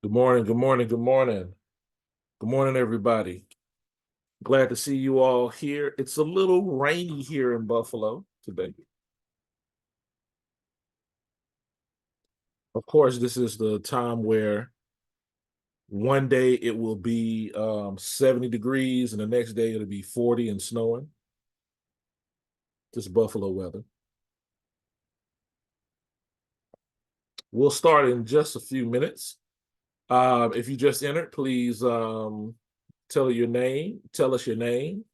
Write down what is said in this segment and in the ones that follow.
Good morning, good morning, good morning. Good morning, everybody. Glad to see you all here. It's a little rainy here in Buffalo today. Of course, this is the time where one day it will be 70 degrees and the next day it'll be 40 and snowing. Just Buffalo weather. We'll start in just a few minutes. If you just entered, please tell us your name,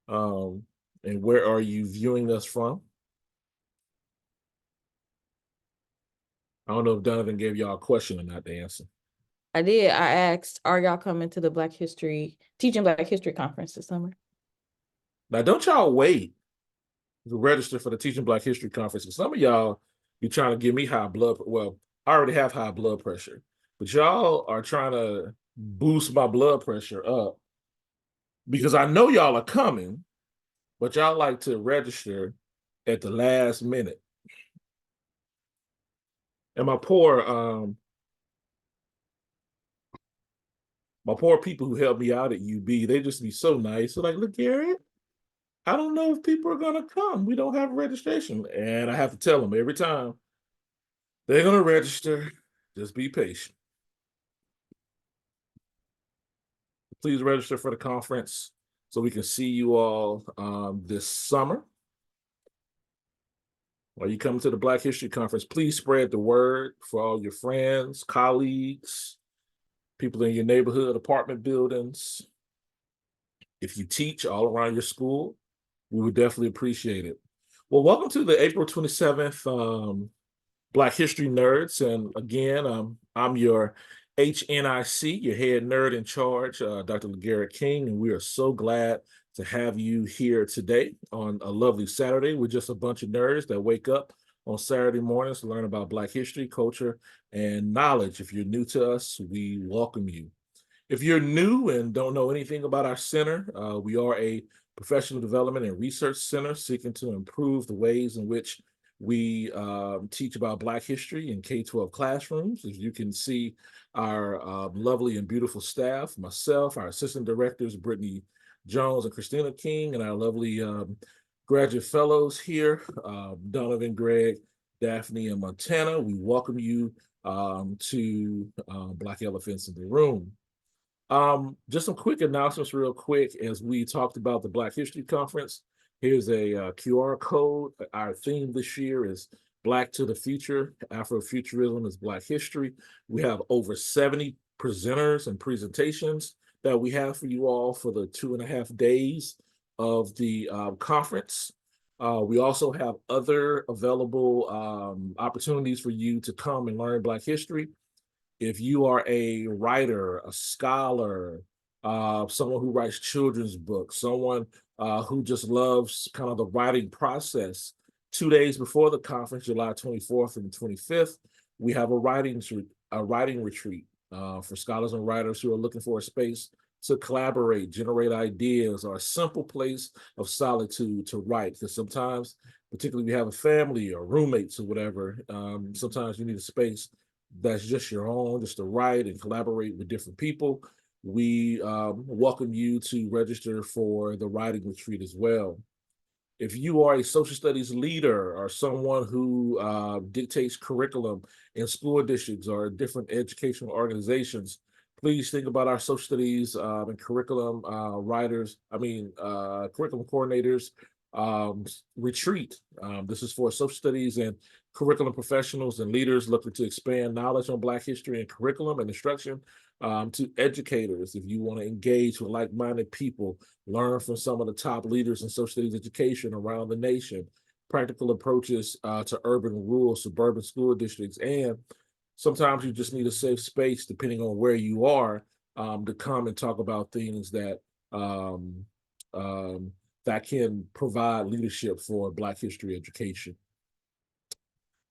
um, and where are you viewing us from? I don't know if Donovan gave y'all a question or not to answer. I did. I asked, are y'all coming to the Teaching Black History conference this summer? Now, don't y'all wait to register for the Teaching Black History Conference. Some of y'all be trying to give me high blood. Well, I already have high blood pressure, but y'all are trying to boost my blood pressure up because I know y'all are coming, but y'all like to register at the last minute. And my poor people who helped me out at UB, they just be so nice. They're like, look, Garrett, I don't know if people are gonna come. We don't have registration. And I have to tell them every time they're gonna register. Just be patient. Please register for the conference so we can see you all this summer. While you come to the Black History Conference, please spread the word for all your friends, colleagues, people in your neighborhood, apartment buildings. If you teach all around your school, we would definitely appreciate it. Well, welcome to the April 27th Black History Nerds. And again, I'm your HNIC, your head nerd in charge, Dr. LeGarrette King, and we are so glad to have you here today on a lovely Saturday. We're just a bunch of nerds that wake up on Saturday mornings to learn about Black history, culture, and knowledge. If you're new to us, we welcome you. If you're new and don't know anything about our center, we are a professional development and research center seeking to improve the ways in which we teach about Black history in K-12 classrooms. As you can see, our lovely and beautiful staff, myself, our assistant directors, Brittany Jones and Christina King, and our lovely graduate fellows here, Donovan, Greg, Daphne, and Montana. We welcome you to Black Elephants in the Room. Just some quick announcements real quick as we talked about the Black History Conference. Here's a QR code. Our theme this year is Black to the Future. Afrofuturism is Black history. We have over 70 presenters and presentations that we have for you all for the 2.5 days of the conference. We also have other available opportunities for you to come and learn Black history. If you are a writer, a scholar, someone who writes children's books, someone who just loves kind of the writing process, 2 days before the conference, July 24th and 25th, we have a writing retreat for scholars and writers who are looking for a space to collaborate, generate ideas, or a simple place of solitude to write. Because sometimes, particularly if you have a family or roommates or whatever, sometimes you need a space that's just your own, just to write and collaborate with different people. We welcome you to register for the writing retreat as well. If you are a social studies leader or someone who dictates curriculum in school districts or different educational organizations, please think about our social studies and curriculum curriculum coordinators retreat. This is for social studies and curriculum professionals and leaders looking to expand knowledge on Black history and curriculum and instruction, to educators. If you want to engage with like-minded people, learn from some of the top leaders in social studies education around the nation, practical approaches to urban, rural, suburban school districts, and sometimes you just need a safe space, depending on where you are, to come and talk about things that that can provide leadership for Black history education.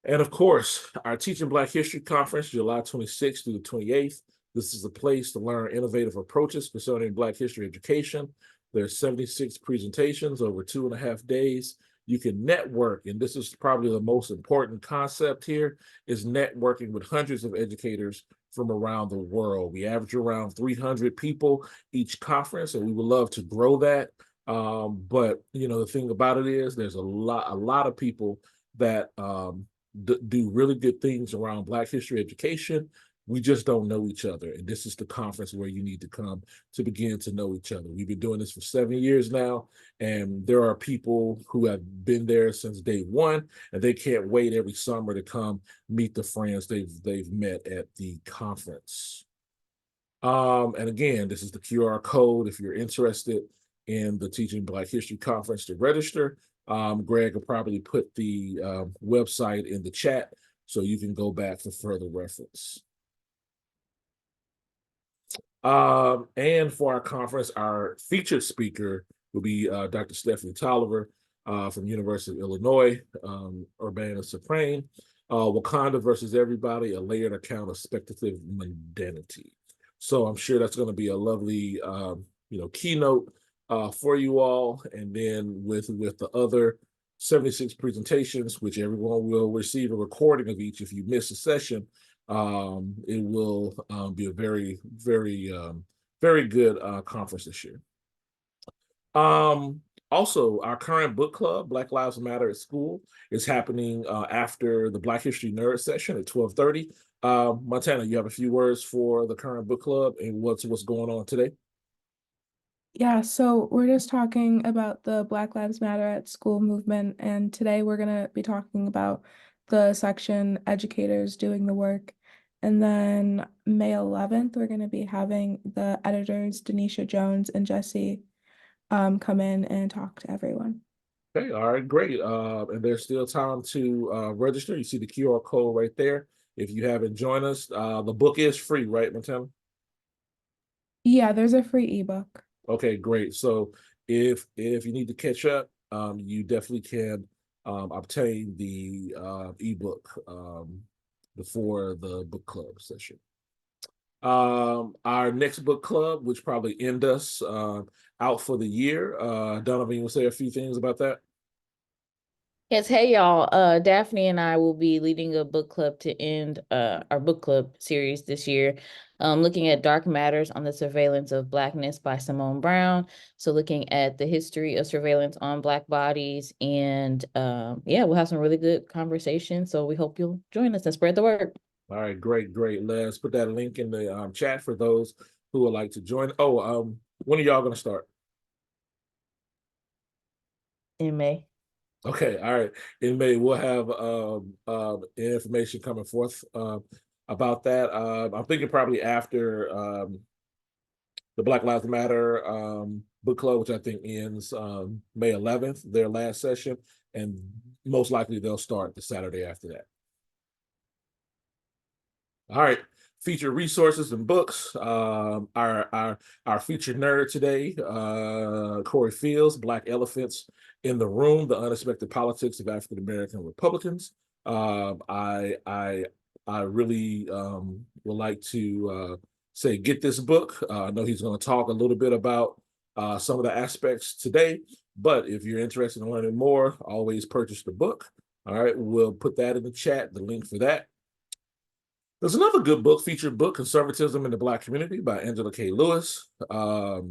And of course, our Teaching Black History Conference, July 26th through the 28th. This is a place to learn innovative approaches concerning Black history education. There's 76 presentations over 2.5 days. You can network, and this is probably the most important concept here, is networking with hundreds of educators from around the world. We average around 300 people each conference, and we would love to grow that. But the thing about it is, there's a lot of people that do really good things around Black history education. We just don't know each other, and this is the conference where you need to come to begin to know each other. We've been doing this for 7 years now, and there are people who have been there since day one, and they can't wait every summer to come meet the friends they've met at the conference. And again, this is the QR code if you're interested in the Teaching Black History Conference to register. Greg will probably put the website in the chat so you can go back for further reference. And for our conference, our featured speaker will be Dr. Stephanie Tolliver from University of Illinois, Urbana-Champaign, Wakanda versus Everybody, a layered account of speculative mundanity. So I'm sure that's going to be a lovely, keynote for you all. And then with the other 76 presentations, which everyone will receive a recording of each if you miss a session, it will be a very, very, very good conference this year. Also, our current book club, Black Lives Matter at School, is happening after the Black History Nerd session at 12:30. Montana, you have a few words for the current book club and what's going on today? Yeah, so we're just talking about the Black Lives Matter at School movement, and today we're going to be talking about the section Educators Doing the Work. And then May 11th, we're going to be having the editors, Denisha Jones and Jesse, come in and talk to everyone. Okay, all right, great. And there's still time to register. You see the QR code right there. If you haven't joined us, the book is free, right, Montana? Yeah, there's a free ebook. Okay, great. So if you need to catch up, you definitely can obtain the ebook before the book club session. Our next book club, which probably end us out for the year. Donovan, you will say a few things about that? Yes, hey y'all. Daphne and I will be leading a book club to end our book club series this year, looking at Dark Matters on the Surveillance of Blackness by Simone Brown. So looking at the history of surveillance on Black bodies, and we'll have some really good conversations. So we hope you'll join us and spread the word. All right, great. Let's put that link in the chat for those who would like to join. Oh, when are y'all going to start? In May. Okay, all right. In May, we'll have information coming forth about that. I'm thinking probably after the Black Lives Matter book club, which I think ends May 11th, their last session, and most likely they'll start the Saturday after that. All right, featured resources and books. Our featured nerd today, Corey Fields, Black Elephants in the Room: The Unexpected Politics of African American Republicans. I really would like to say get this book. I know he's going to talk a little bit about some of the aspects today, but if you're interested in learning more, always purchase the book. All right, we'll put that in the chat, the link for that. There's another good book, featured book, Conservatism in the Black Community by Angela K. Lewis. Now,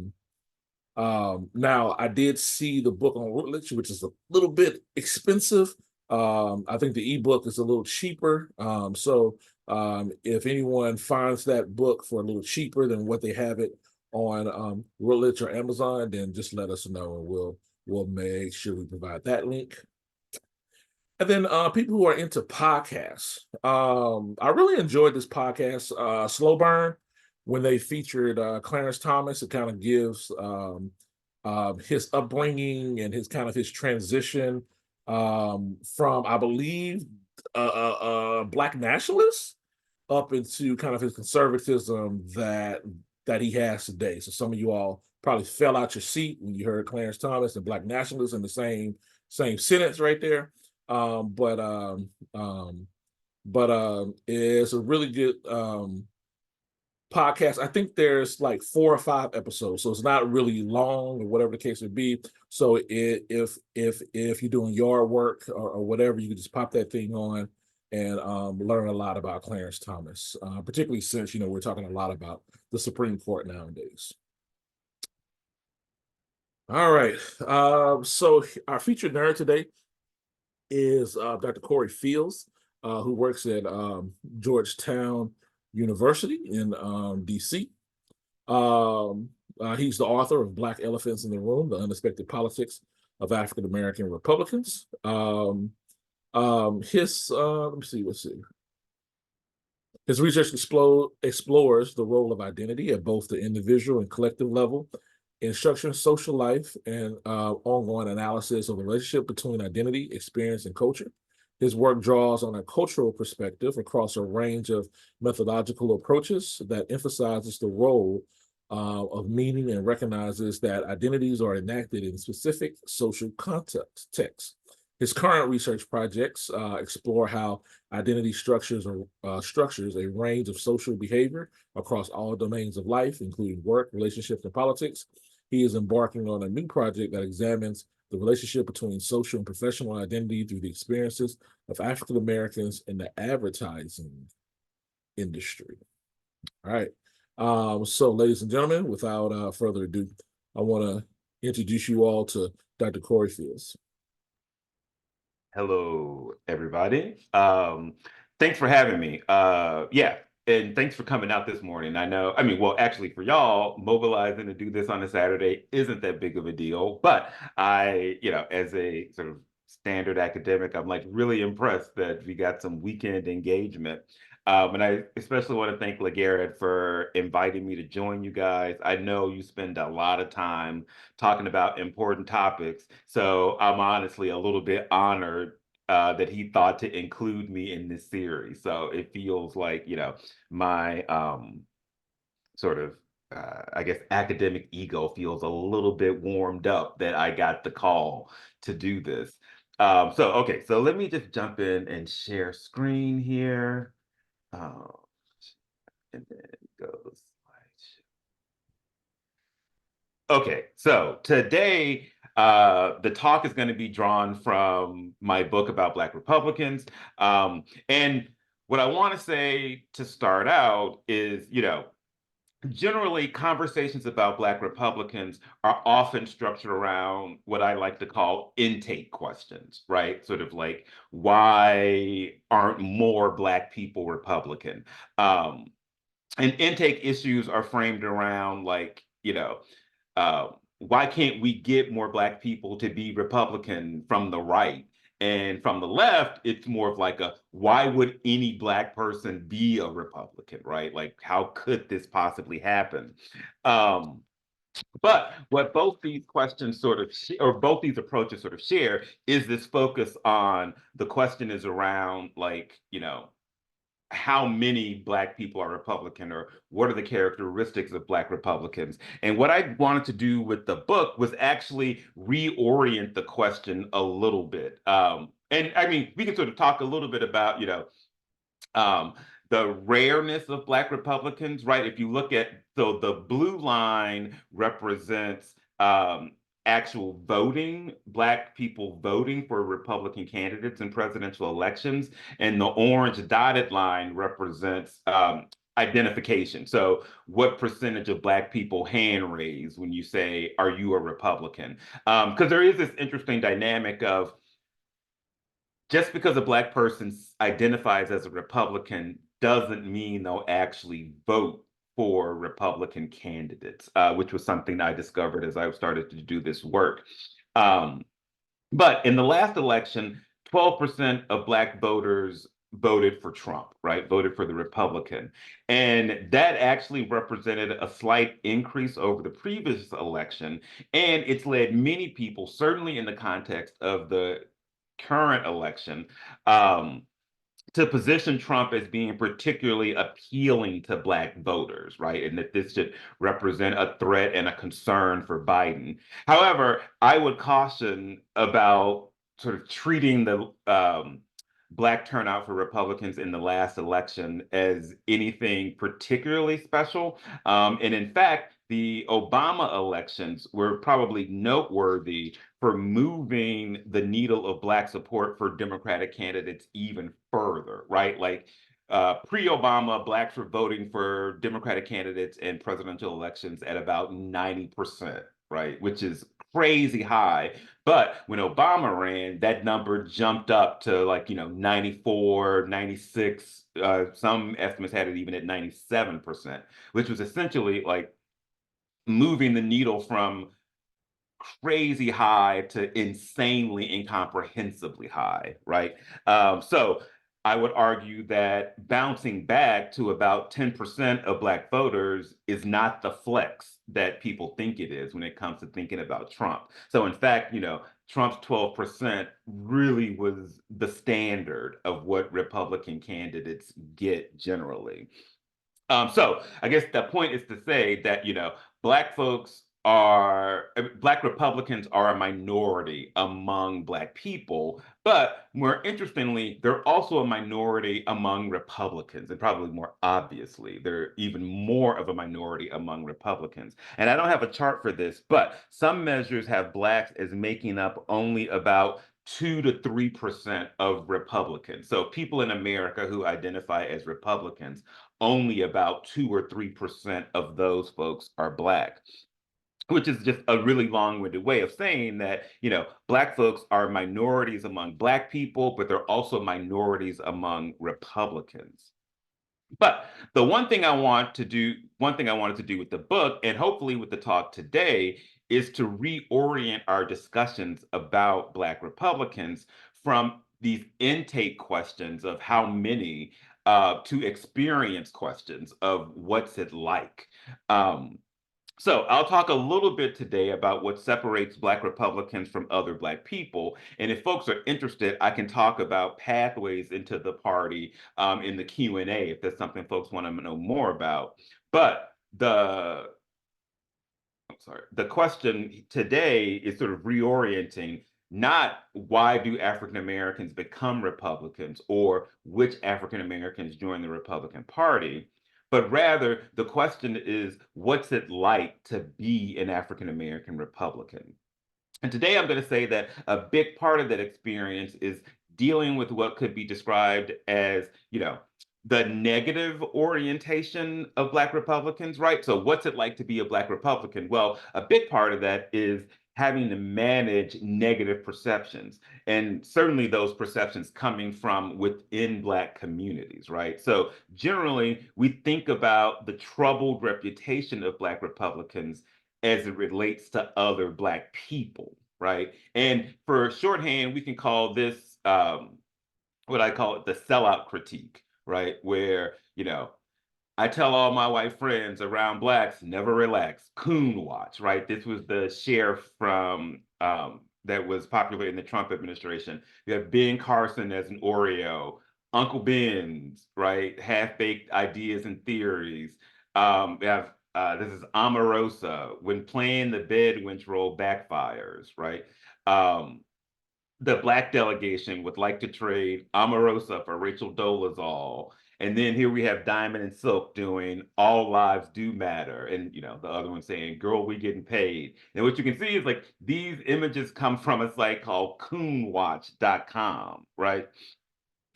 I did see the book on Routledge, which is a little bit expensive. I think the ebook is a little cheaper. So if anyone finds that book for a little cheaper than what they have it on Routledge or Amazon, then just let us know and we'll make sure we provide that link. And then people who are into podcasts. I really enjoyed this podcast, Slow Burn, when they featured Clarence Thomas. It kind of gives his upbringing and his transition from, I believe, Black nationalist up into kind of his conservatism that he has today. So some of you all probably fell out your seat when you heard Clarence Thomas and Black nationalists in the same sentence right there. But it's a really good podcast. I think there's like 4 or 5 episodes, so it's not really long or whatever the case would be. So if you're doing yard work or whatever, you can just pop that thing on and learn a lot about Clarence Thomas, particularly since, we're talking a lot about the Supreme Court nowadays. All right. So our featured nerd today is Dr. Corey Fields, who works at Georgetown University in DC. He's the author of Black Elephants in the Room, The Unexpected Politics of African American Republicans. Let's see. His research explores the role of identity at both the individual and collective level in structuring social life and ongoing analysis of the relationship between identity, experience, and culture. His work draws on a cultural perspective across a range of methodological approaches that emphasizes the role of meaning and recognizes that identities are enacted in specific social contexts. His current research projects explore how identity structures a range of social behavior across all domains of life, including work, relationships, and politics. He is embarking on a new project that examines the relationship between social and professional identity through the experiences of African Americans in the advertising industry. All right. So, ladies and gentlemen, without further ado, I want to introduce you all to Dr. Corey Fields. Hello, everybody. Thanks for having me. And thanks for coming out this morning. Well, actually for y'all, mobilizing to do this on a Saturday isn't that big of a deal. But as a sort of standard academic, I'm like really impressed that we got some weekend engagement. And I especially want to thank LaGarrett for inviting me to join you guys. I know you spend a lot of time talking about important topics, so I'm honestly a little bit honored that he thought to include me in this series. So it feels like, my I guess academic ego feels a little bit warmed up that I got the call to do this. So let me just jump in and share screen here. And then go slideshow. Okay, so today the talk is going to be drawn from my book about Black Republicans. And what I want to say to start out is, generally conversations about Black Republicans are often structured around what I like to call intake questions, right? Sort of like, why aren't more Black people Republican? And intake issues are framed around like, why can't we get more Black people to be Republican from the right? And from the left, it's more of like why would any Black person be a Republican, right? Like, how could this possibly happen? But what both these questions both these approaches sort of share is this focus on the question is around like, how many Black people are Republican, or what are the characteristics of Black Republicans? And what I wanted to do with the book was actually reorient the question a little bit. And I mean, we can sort of talk a little bit about, the rareness of Black Republicans, right? If you look at, so the blue line represents actual voting, Black people voting for Republican candidates in presidential elections. And the orange dotted line represents identification. So what percentage of Black people hand raise when you say, are you a Republican? Because there is this interesting dynamic of just because a Black person identifies as a Republican doesn't mean they'll actually vote for Republican candidates, which was something I discovered as I started to do this work. But in the last election, 12% of Black voters voted for Trump, right? Voted for the Republican. And that actually represented a slight increase over the previous election. And it's led many people, certainly in the context of the current election, to position Trump as being particularly appealing to Black voters, right? And that this should represent a threat and a concern for Biden. However, I would caution about sort of treating Black turnout for Republicans in the last election as anything particularly special. And in fact, the Obama elections were probably noteworthy for moving the needle of Black support for Democratic candidates even further, right? Like pre-Obama, Blacks were voting for Democratic candidates in presidential elections at about 90%, right? Which is crazy high. But when Obama ran, that number jumped up to like, 94, 96. Some estimates had it even at 97%, which was essentially like moving the needle from crazy high to insanely incomprehensibly high, right? So I would argue that bouncing back to about 10% of Black voters is not the flex that people think it is when it comes to thinking about Trump. So in fact, Trump's 12% really was the standard of what Republican candidates get generally. So I guess the point is to say that, Black Black Republicans are a minority among Black people, but more interestingly, they're also a minority among Republicans, and probably more obviously, they're even more of a minority among Republicans. And I don't have a chart for this, but some measures have Blacks as making up only about 2 to 3% of Republicans. So people in America who identify as Republicans, only about 2 or 3% of those folks are Black, which is just a really long-winded way of saying that, Black folks are minorities among Black people, but they're also minorities among Republicans. But the one thing I wanted to do with the book, and hopefully with the talk today, is to reorient our discussions about Black Republicans from these intake questions of how many to experience questions of what's it like. So I'll talk a little bit today about what separates Black Republicans from other Black people. And if folks are interested, I can talk about pathways into the party in the Q&A if that's something folks want to know more about. But the question today is sort of reorienting, not why do African Americans become Republicans or which African Americans join the Republican Party, but rather the question is, what's it like to be an African American Republican? And today I'm going to say that a big part of that experience is dealing with what could be described as, the negative orientation of Black Republicans, right? So what's it like to be a Black Republican? Well, a big part of that is having to manage negative perceptions, and certainly those perceptions coming from within Black communities, right? So generally, we think about the troubled reputation of Black Republicans as it relates to other Black people, right? And for shorthand, we can call this what I call it the sellout critique, right? Where, I tell all my white friends around Blacks, never relax, coon watch, right? This was the sheriff from that was popular in the Trump administration. You have Ben Carson as an Oreo, Uncle Ben's, right? Half-baked ideas and theories. We have this is Omarosa, when playing the bedwinch role backfires, right? The Black delegation would like to trade Omarosa for Rachel Dolezal. And then here we have Diamond and Silk doing All Lives Do Matter. And, the other one saying, Girl, we getting paid. And what you can see is like these images come from a site called coonwatch.com, right?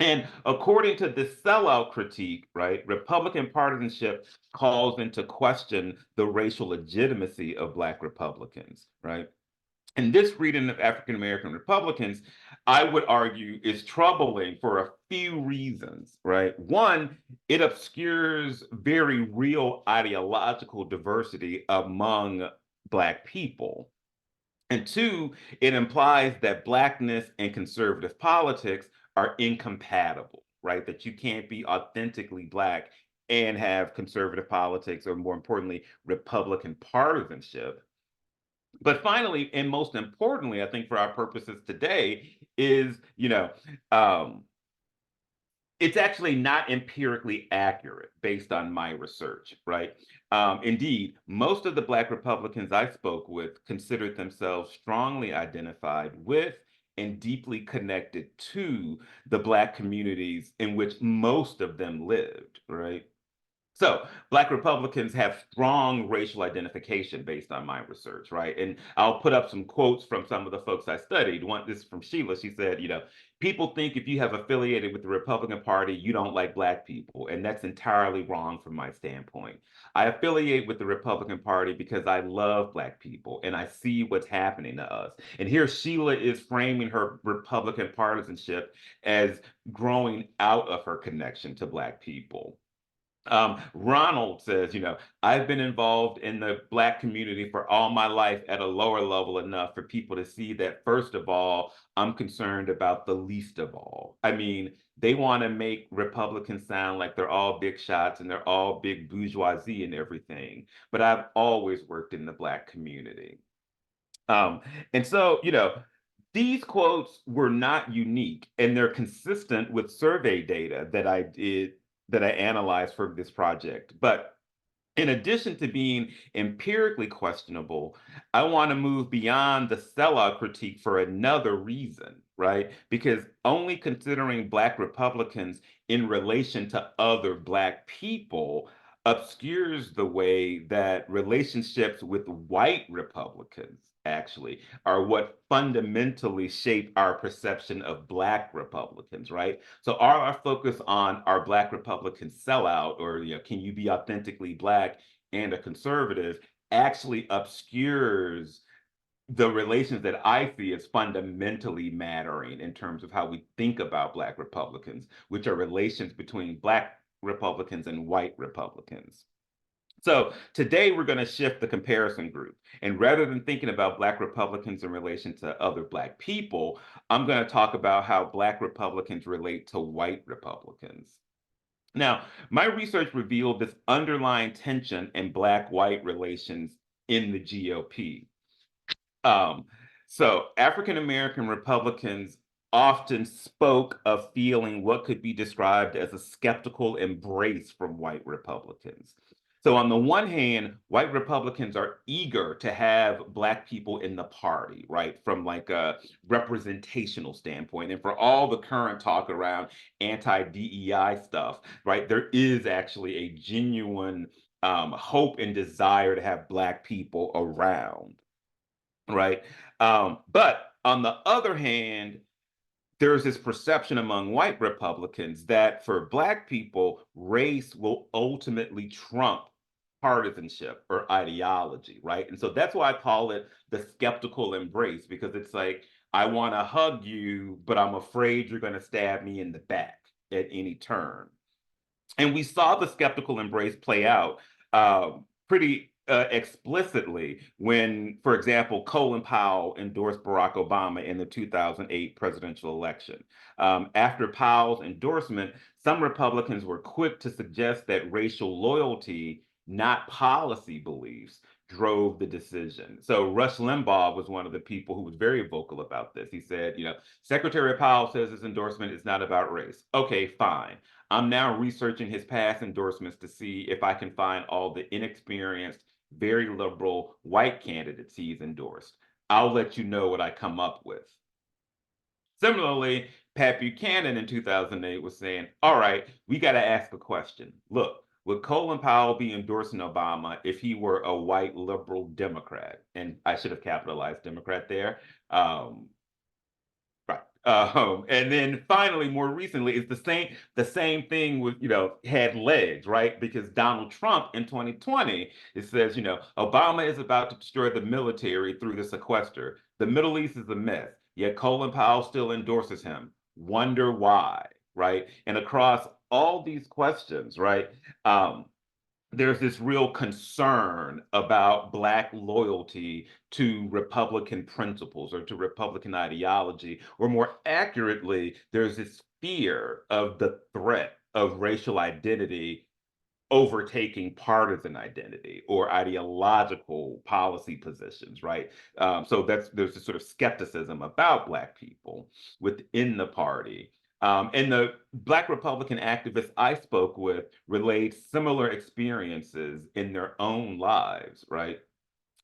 And according to this sellout critique, right, Republican partisanship calls into question the racial legitimacy of Black Republicans, right? And this reading of African American Republicans, I would argue, is troubling for a few reasons, right? One, it obscures very real ideological diversity among Black people. And two, it implies that Blackness and conservative politics are incompatible, right? That you can't be authentically Black and have conservative politics, or more importantly, Republican partisanship. But finally, and most importantly, I think for our purposes today, is, it's actually not empirically accurate based on my research, right? Indeed, most of the Black Republicans I spoke with considered themselves strongly identified with and deeply connected to the Black communities in which most of them lived, right? So Black Republicans have strong racial identification based on my research, right? And I'll put up some quotes from some of the folks I studied. One, this is from Sheila. She said, people think if you have affiliated with the Republican Party, you don't like Black people. And that's entirely wrong from my standpoint. I affiliate with the Republican Party because I love Black people and I see what's happening to us. And here Sheila is framing her Republican partisanship as growing out of her connection to Black people. Ronald says, I've been involved in the Black community for all my life at a lower level enough for people to see that, first of all, I'm concerned about the least of all. I mean, they want to make Republicans sound like they're all big shots and they're all big bourgeoisie and everything. But I've always worked in the Black community. And so, these quotes were not unique and they're consistent with survey data that I analyzed for this project. But in addition to being empirically questionable, I want to move beyond the sellout critique for another reason, right? Because only considering Black Republicans in relation to other Black people obscures the way that relationships with white Republicans actually are what fundamentally shape our perception of Black Republicans, right? So our focus on our Black Republican sellout, or can you be authentically Black and a conservative, actually obscures the relations that I see as fundamentally mattering in terms of how we think about Black Republicans, which are relations between Black Republicans and white Republicans. So today we're going to shift the comparison group. And rather than thinking about Black Republicans in relation to other Black people, I'm going to talk about how Black Republicans relate to white Republicans. Now, my research revealed this underlying tension in Black-white relations in the GOP. So African-American Republicans often spoke of feeling what could be described as a skeptical embrace from white Republicans. So on the one hand, white Republicans are eager to have Black people in the party, right? From like a representational standpoint. And for all the current talk around anti-DEI stuff, right? There is actually a genuine hope and desire to have Black people around, right? But on the other hand, there's this perception among white Republicans that for Black people, race will ultimately trump partisanship or ideology, right? And so that's why I call it the skeptical embrace, because it's like, I want to hug you, but I'm afraid you're going to stab me in the back at any turn. And we saw the skeptical embrace play out pretty explicitly when, for example, Colin Powell endorsed Barack Obama in the 2008 presidential election. After Powell's endorsement, some Republicans were quick to suggest that racial loyalty, not policy beliefs, drove the decision. So Rush Limbaugh was one of the people who was very vocal about this. He said, Secretary Powell says his endorsement is not about race. Okay, fine. I'm now researching his past endorsements to see if I can find all the inexperienced, very liberal white candidates he's endorsed. I'll let you know what I come up with. Similarly, Pat Buchanan in 2008 was saying, all right, we got to ask a question. Look, would Colin Powell be endorsing Obama if he were a white liberal Democrat? And I should have capitalized Democrat there. Right. And then finally, more recently, it's the same thing with, had legs, right? Because Donald Trump in 2020, it says, Obama is about to destroy the military through the sequester. The Middle East is a mess, yet Colin Powell still endorses him. Wonder why, right? And across all these questions, right? There's this real concern about Black loyalty to Republican principles or to Republican ideology, or more accurately, there's this fear of the threat of racial identity overtaking partisan identity or ideological policy positions, right? So there's this sort of skepticism about Black people within the party. And the Black Republican activists I spoke with relayed similar experiences in their own lives, right?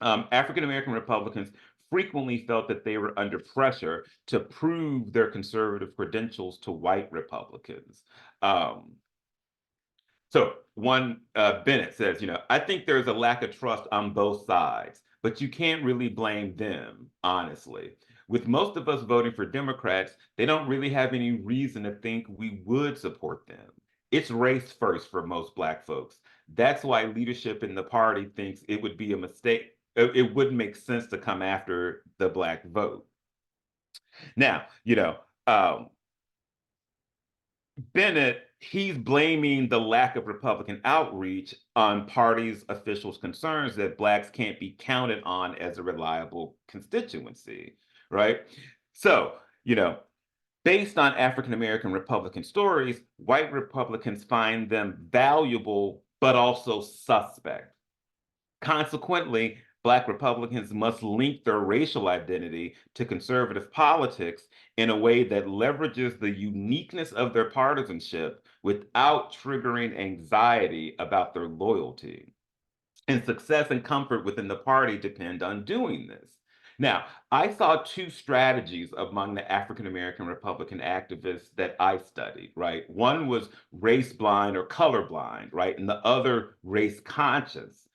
African-American Republicans frequently felt that they were under pressure to prove their conservative credentials to white Republicans. So one, Bennett says, I think there's a lack of trust on both sides, but you can't really blame them, honestly. With most of us voting for Democrats, they don't really have any reason to think we would support them. It's race first for most Black folks. That's why leadership in the party thinks it would be a mistake. It wouldn't make sense to come after the Black vote. Now, Bennett, he's blaming the lack of Republican outreach on parties' officials' concerns that Blacks can't be counted on as a reliable constituency, right? So, based on African American Republican stories, white Republicans find them valuable, but also suspect. Consequently, Black Republicans must link their racial identity to conservative politics in a way that leverages the uniqueness of their partisanship without triggering anxiety about their loyalty. And success and comfort within the party depend on doing this. Now, I saw two strategies among the African American Republican activists that I studied, right? One was race blind or colorblind, right? And the other race conscious.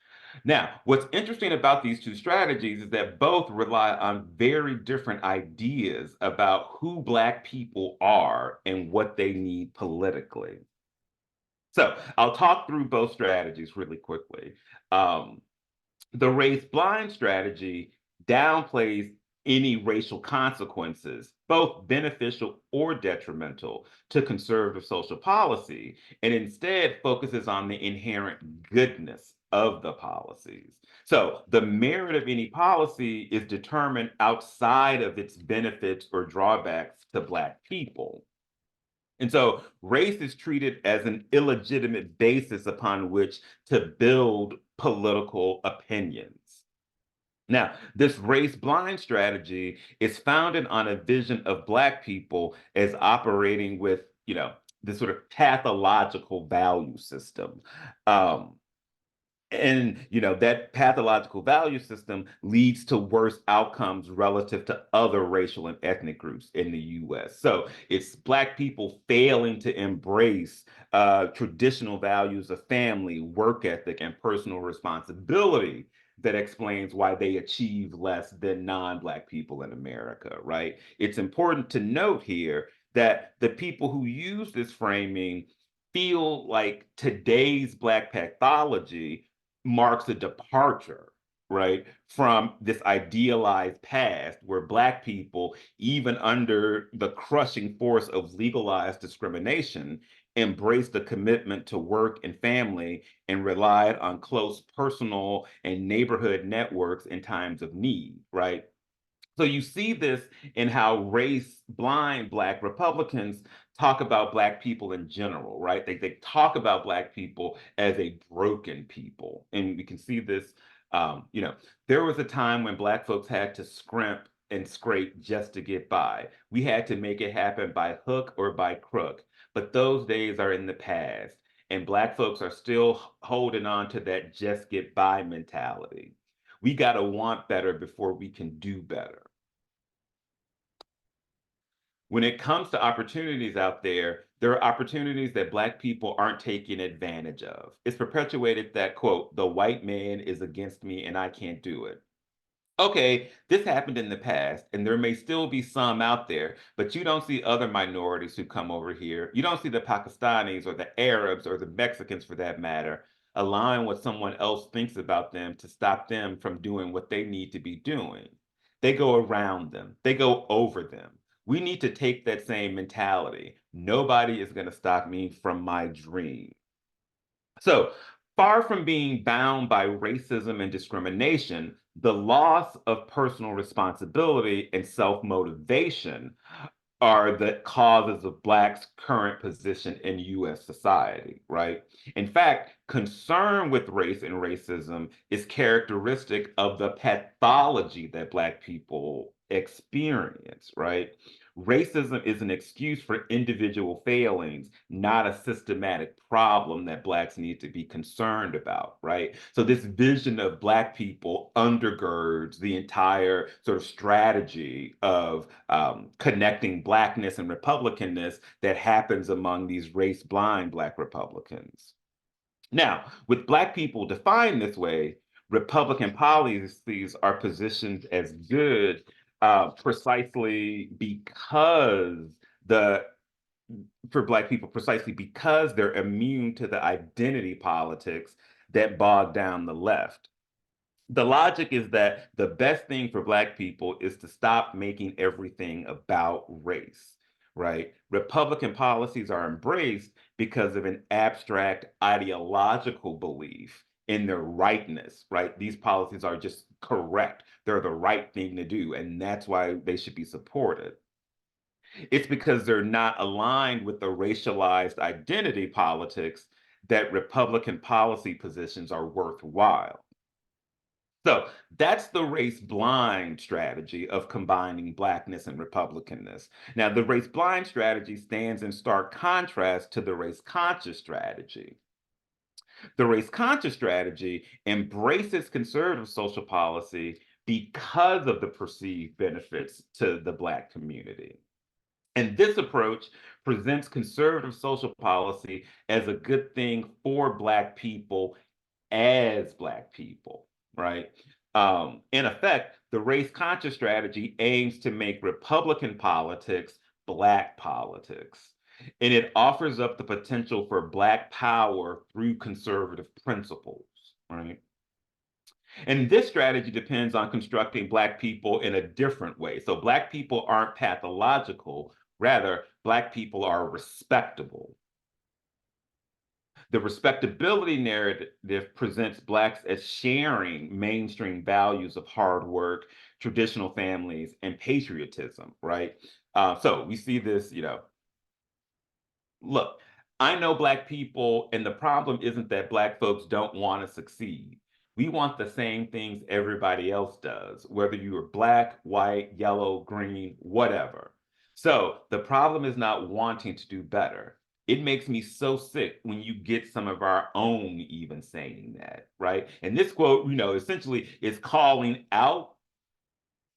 Now, what's interesting about these two strategies is that both rely on very different ideas about who Black people are and what they need politically. So I'll talk through both strategies really quickly. The race blind strategy downplays any racial consequences, both beneficial or detrimental, to conservative social policy, and instead focuses on the inherent goodness of the policies. So the merit of any policy is determined outside of its benefits or drawbacks to Black people. And so race is treated as an illegitimate basis upon which to build political opinions. Now, this race blind strategy is founded on a vision of Black people as operating with, this sort of pathological value system. That pathological value system leads to worse outcomes relative to other racial and ethnic groups in the US. So it's Black people failing to embrace traditional values of family, work ethic, and personal responsibility that explains why they achieve less than non-Black people in America, right? It's important to note here that the people who use this framing feel like today's Black pathology marks a departure, right, from this idealized past where Black people, even under the crushing force of legalized discrimination, embraced the commitment to work and family and relied on close personal and neighborhood networks in times of need, right? So you see this in how race blind Black Republicans talk about Black people in general, right? They talk about Black people as a broken people. And we can see this, there was a time when Black folks had to scrimp and scrape just to get by. We had to make it happen by hook or by crook, but those days are in the past. And Black folks are still holding on to that just get by mentality. We got to want better before we can do better. When it comes to opportunities out there are opportunities that Black people aren't taking advantage of. It's perpetuated that, quote, the white man is against me and I can't do it. Okay, this happened in the past, and there may still be some out there, but you don't see other minorities who come over here. You don't see the Pakistanis or the Arabs or the Mexicans, for that matter, allowing what someone else thinks about them to stop them from doing what they need to be doing. They go around them, they go over them. We need to take that same mentality. Nobody is going to stop me from my dream. So, far from being bound by racism and discrimination, the loss of personal responsibility and self-motivation are the causes of Blacks' current position in US society, right? In fact, concern with race and racism is characteristic of the pathology that Black people experience, right? Racism is an excuse for individual failings, not a systematic problem that Blacks need to be concerned about, right? So this vision of Black people undergirds the entire sort of strategy of connecting Blackness and Republican-ness that happens among these race-blind Black Republicans. Now, with Black people defined this way, Republican policies are positioned as good precisely because for Black people, precisely because they're immune to the identity politics that bog down the left. The logic is that the best thing for Black people is to stop making everything about race, right? Republican policies are embraced because of an abstract ideological belief in their rightness, right? These policies are just correct. They're the right thing to do, and that's why they should be supported. It's because they're not aligned with the racialized identity politics that Republican policy positions are worthwhile. So that's the race-blind strategy of combining Blackness and Republican-ness. Now, the race-blind strategy stands in stark contrast to the race-conscious strategy. The race-conscious strategy embraces conservative social policy because of the perceived benefits to the Black community. And this approach presents conservative social policy as a good thing for Black people as Black people, right? In effect, the race-conscious strategy aims to make Republican politics Black politics, and it offers up the potential for Black power through conservative principles, right? And this strategy depends on constructing Black people in a different way. So Black people aren't pathological, rather, Black people are respectable. The respectability narrative presents Blacks as sharing mainstream values of hard work, traditional families, and patriotism, right? So we see this, look, I know Black people, and the problem isn't that Black folks don't want to succeed. We want the same things everybody else does, whether you are Black, white, yellow, green, whatever. So the problem is not wanting to do better. It makes me so sick when you get some of our own even saying that, right? And this quote, essentially is calling out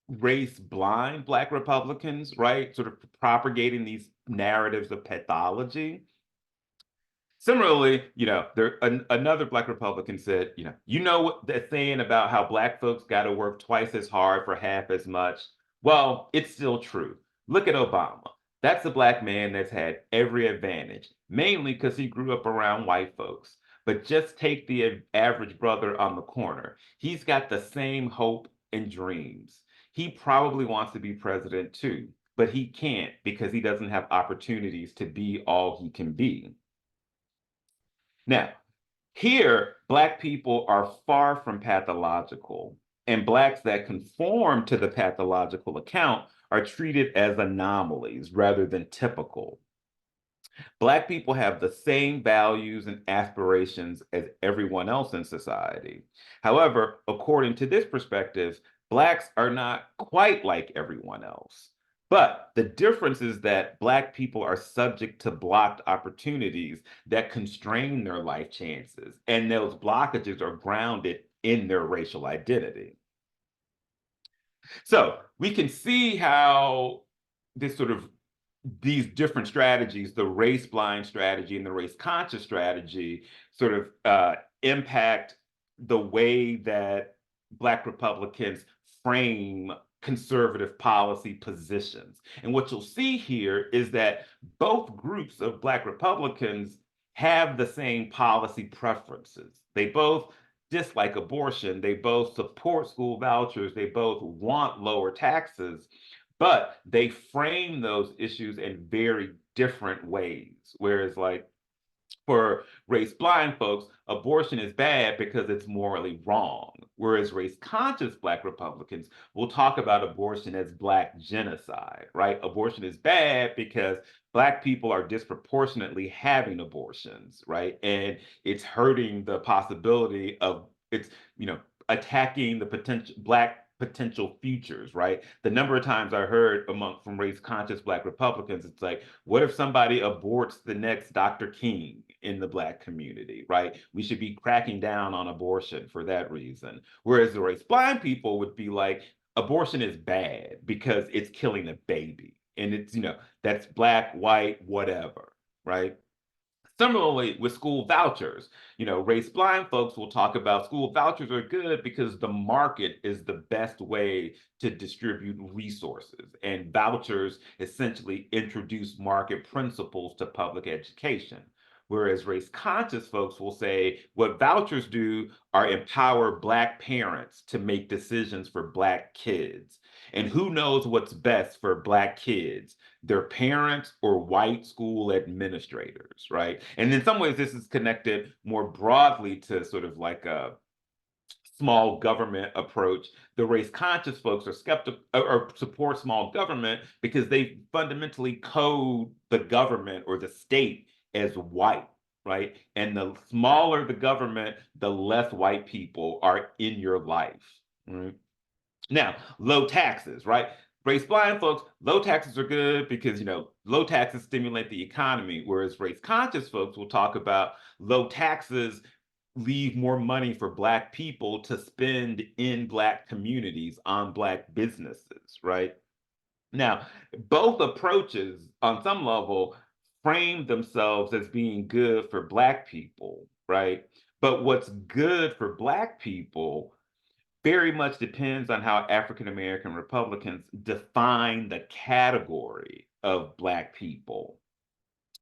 race-blind Black Republicans, right? Sort of propagating these narratives of pathology. Similarly, another Black Republican said, you know what they're saying about how Black folks got to work twice as hard for half as much? Well, it's still true. Look at Obama. That's a Black man that's had every advantage, mainly because he grew up around white folks. But just take the average brother on the corner. He's got the same hope and dreams. He probably wants to be president too, but he can't because he doesn't have opportunities to be all he can be. Now, here, Black people are far from pathological, and Blacks that conform to the pathological account are treated as anomalies rather than typical. Black people have the same values and aspirations as everyone else in society. However, according to this perspective, Blacks are not quite like everyone else. But the difference is that Black people are subject to blocked opportunities that constrain their life chances, and those blockages are grounded in their racial identity. So we can see how these different strategies, the race-blind strategy and the race-conscious strategy, sort of impact the way that Black Republicans frame conservative policy positions. And what you'll see here is that both groups of Black Republicans have the same policy preferences. They both dislike abortion, they both support school vouchers, they both want lower taxes, but they frame those issues in very different ways. Whereas, like, for race-blind folks, abortion is bad because it's morally wrong. Whereas race-conscious Black Republicans will talk about abortion as Black genocide, right? Abortion is bad because Black people are disproportionately having abortions, right? And it's hurting the possibility of attacking the potential Black potential futures, right? The number of times I heard from race-conscious Black Republicans, it's like, what if somebody aborts the next Dr. King in the Black community, right? We should be cracking down on abortion for that reason. Whereas the race-blind people would be like, abortion is bad because it's killing a baby. And it's, that's Black, white, whatever, right? Similarly, with school vouchers, race blind folks will talk about school vouchers are good because the market is the best way to distribute resources. And vouchers essentially introduce market principles to public education. Whereas race conscious folks will say what vouchers do are empower Black parents to make decisions for Black kids. And who knows what's best for Black kids, their parents or white school administrators, right? And in some ways, this is connected more broadly to sort of like a small government approach. The race conscious folks are skeptical or support small government because they fundamentally code the government or the state as white, right? And the smaller the government, the less white people are in your life, right? Now, low taxes, right? Race blind folks, low taxes are good because, low taxes stimulate the economy, whereas race conscious folks will talk about low taxes leave more money for Black people to spend in Black communities on Black businesses, right? Now, both approaches on some level frame themselves as being good for Black people, right? But what's good for Black people very much depends on how African American Republicans define the category of Black people.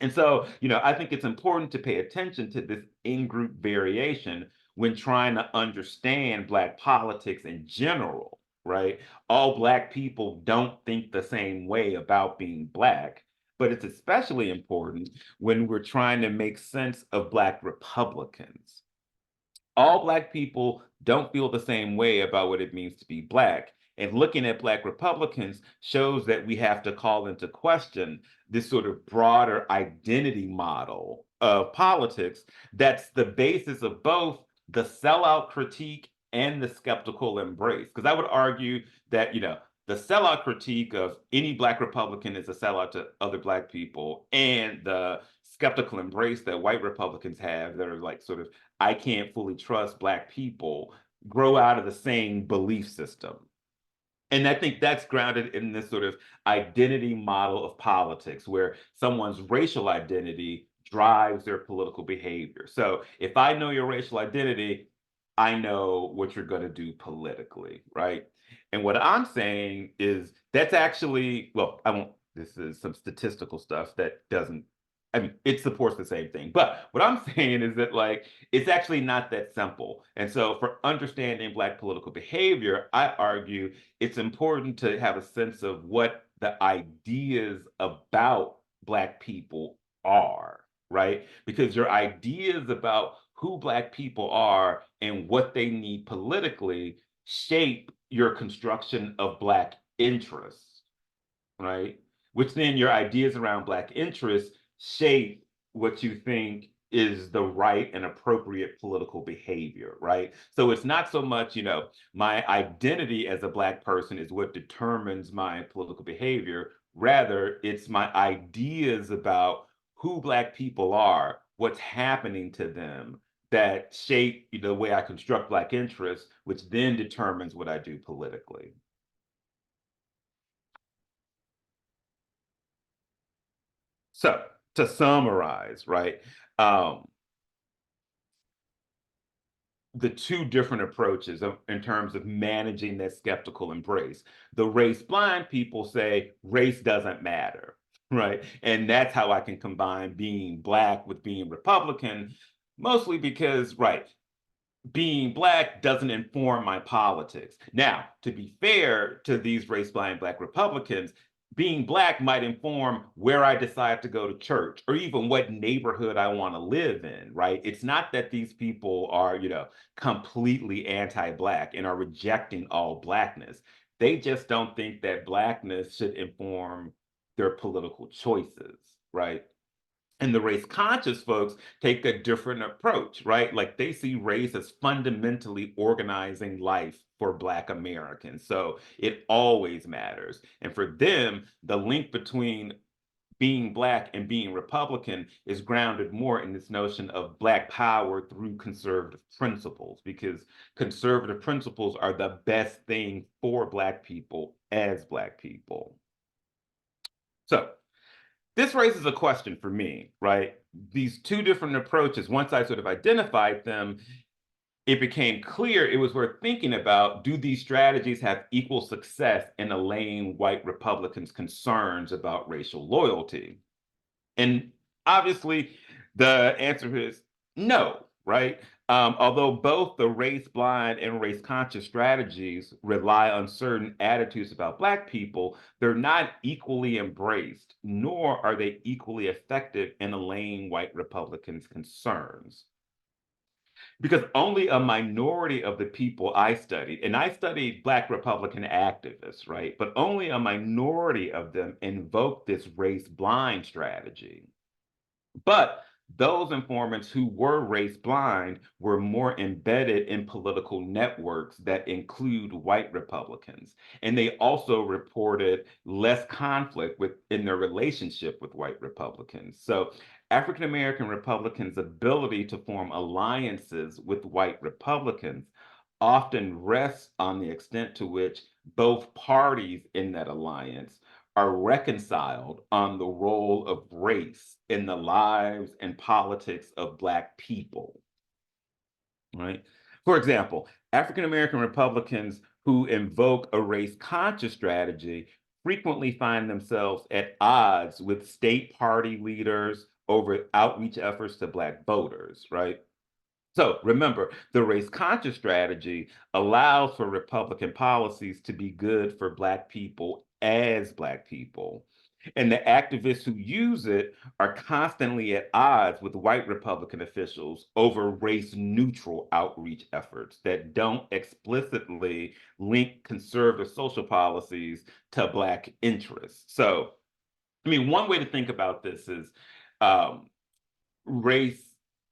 And so, I think it's important to pay attention to this in-group variation when trying to understand Black politics in general, right? All Black people don't think the same way about being Black, but it's especially important when we're trying to make sense of Black Republicans. All Black people don't feel the same way about what it means to be Black. And looking at Black Republicans shows that we have to call into question this sort of broader identity model of politics that's the basis of both the sellout critique and the skeptical embrace. Because I would argue that, the sellout critique of any Black Republican is a sellout to other Black people, and the skeptical embrace that white Republicans have that are like sort of, I can't fully trust Black people, grow out of the same belief system. And I think that's grounded in this sort of identity model of politics where someone's racial identity drives their political behavior. So if I know your racial identity, I know what you're going to do politically, right? And what I'm saying is that's actually, well, this is some statistical stuff that doesn't, it supports the same thing. But what I'm saying is that, like, it's actually not that simple. And so for understanding Black political behavior, I argue it's important to have a sense of what the ideas about Black people are, right? Because your ideas about who Black people are and what they need politically shape your construction of Black interests, right? Which then your ideas around Black interests shape what you think is the right and appropriate political behavior, right? So it's not so much, my identity as a Black person is what determines my political behavior. Rather, it's my ideas about who Black people are, what's happening to them, that shape the way I construct Black interests, which then determines what I do politically. So to summarize, right, the two different approaches in terms of managing that skeptical embrace. The race blind people say race doesn't matter, right? And that's how I can combine being Black with being Republican, mostly because, right, being Black doesn't inform my politics. Now, to be fair to these race blind Black Republicans, being Black might inform where I decide to go to church or even what neighborhood I want to live in, right? It's not that these people are, completely anti-Black and are rejecting all Blackness. They just don't think that Blackness should inform their political choices, right? And the race conscious folks take a different approach, right? Like they see race as fundamentally organizing life for Black Americans. So it always matters. And for them, the link between being Black and being Republican is grounded more in this notion of Black power through conservative principles, because conservative principles are the best thing for Black people as Black people. So this raises a question for me, right? These two different approaches, once I sort of identified them, it became clear it was worth thinking about, do these strategies have equal success in allaying white Republicans' concerns about racial loyalty? And obviously, the answer is no, right? Although both the race blind and race conscious strategies rely on certain attitudes about Black people, they're not equally embraced, nor are they equally effective in allaying white Republicans' concerns. Because only a minority of the people I studied, and I studied Black Republican activists, right? But only a minority of them invoked this race blind strategy. But those informants who were race blind were more embedded in political networks that include white Republicans. And they also reported less conflict in their relationship with white Republicans. So African American Republicans' ability to form alliances with white Republicans often rests on the extent to which both parties in that alliance are reconciled on the role of race in the lives and politics of Black people, right? For example, African American Republicans who invoke a race conscious strategy frequently find themselves at odds with state party leaders over outreach efforts to Black voters, right? So remember, the race conscious strategy allows for Republican policies to be good for Black people as Black people. And the activists who use it are constantly at odds with white Republican officials over race neutral outreach efforts that don't explicitly link conservative social policies to Black interests. So, I mean, one way to think about this is race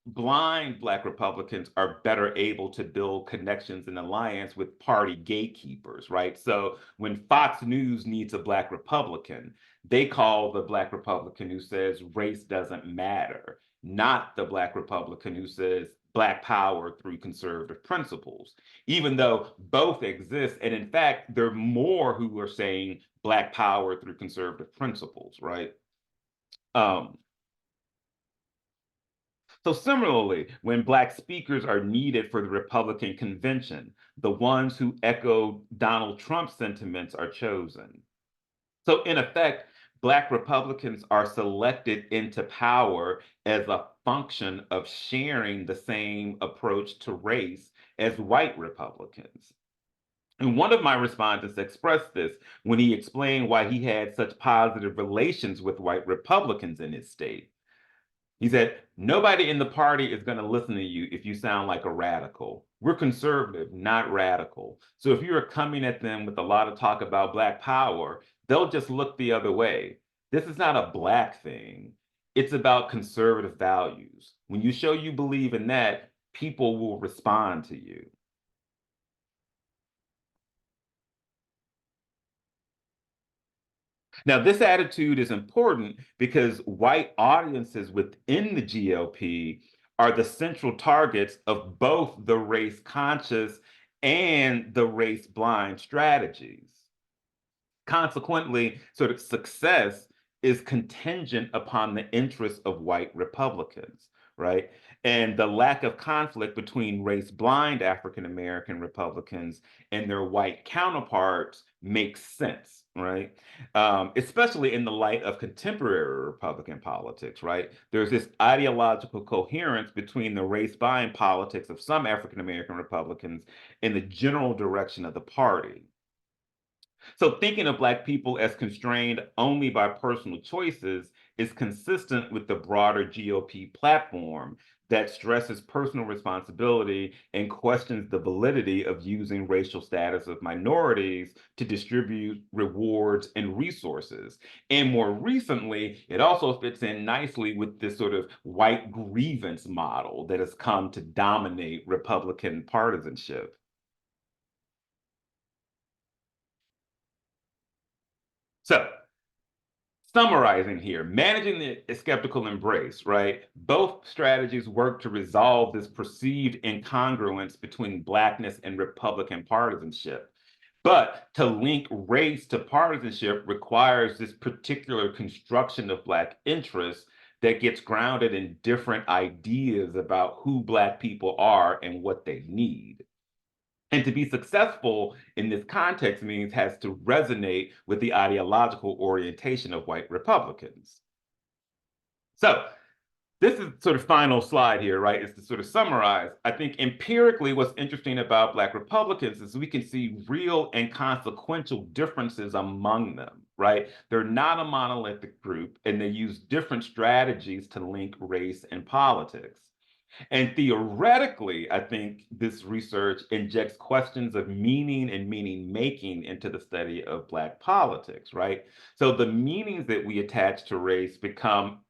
blind Black Republicans are better able to build connections and alliance with party gatekeepers, right? So when Fox News needs a Black Republican, they call the Black Republican who says race doesn't matter, not the Black Republican who says Black power through conservative principles, even though both exist. And in fact, there are more who are saying Black power through conservative principles, right? So similarly, when Black speakers are needed for the Republican convention, the ones who echo Donald Trump's sentiments are chosen. So in effect, Black Republicans are selected into power as a function of sharing the same approach to race as white Republicans. And one of my respondents expressed this when he explained why he had such positive relations with white Republicans in his state. He said, nobody in the party is going to listen to you if you sound like a radical. We're conservative, not radical. So if you're coming at them with a lot of talk about Black power, they'll just look the other way. This is not a Black thing. It's about conservative values. When you show you believe in that, people will respond to you. Now, this attitude is important because white audiences within the GOP are the central targets of both the race conscious and the race blind strategies. Consequently, sort of success is contingent upon the interests of white Republicans, right? And the lack of conflict between race blind African American Republicans and their white counterparts makes sense, right? Especially in the light of contemporary Republican politics, right? There's this ideological coherence between the race blind politics of some African American Republicans and the general direction of the party. So thinking of Black people as constrained only by personal choices is consistent with the broader GOP platform that stresses personal responsibility and questions the validity of using racial status of minorities to distribute rewards and resources. And more recently, it also fits in nicely with this sort of white grievance model that has come to dominate Republican partisanship. So, summarizing here, managing the skeptical embrace, right? Both strategies work to resolve this perceived incongruence between Blackness and Republican partisanship. But to link race to partisanship requires this particular construction of Black interests that gets grounded in different ideas about who Black people are and what they need. And to be successful in this context means has to resonate with the ideological orientation of white Republicans. So this is sort of final slide here, right? Is to sort of summarize. I think empirically what's interesting about Black Republicans is we can see real and consequential differences among them, right? They're not a monolithic group and they use different strategies to link race and politics. And theoretically, I think this research injects questions of meaning and meaning making into the study of Black politics, right? So the meanings that we attach to race become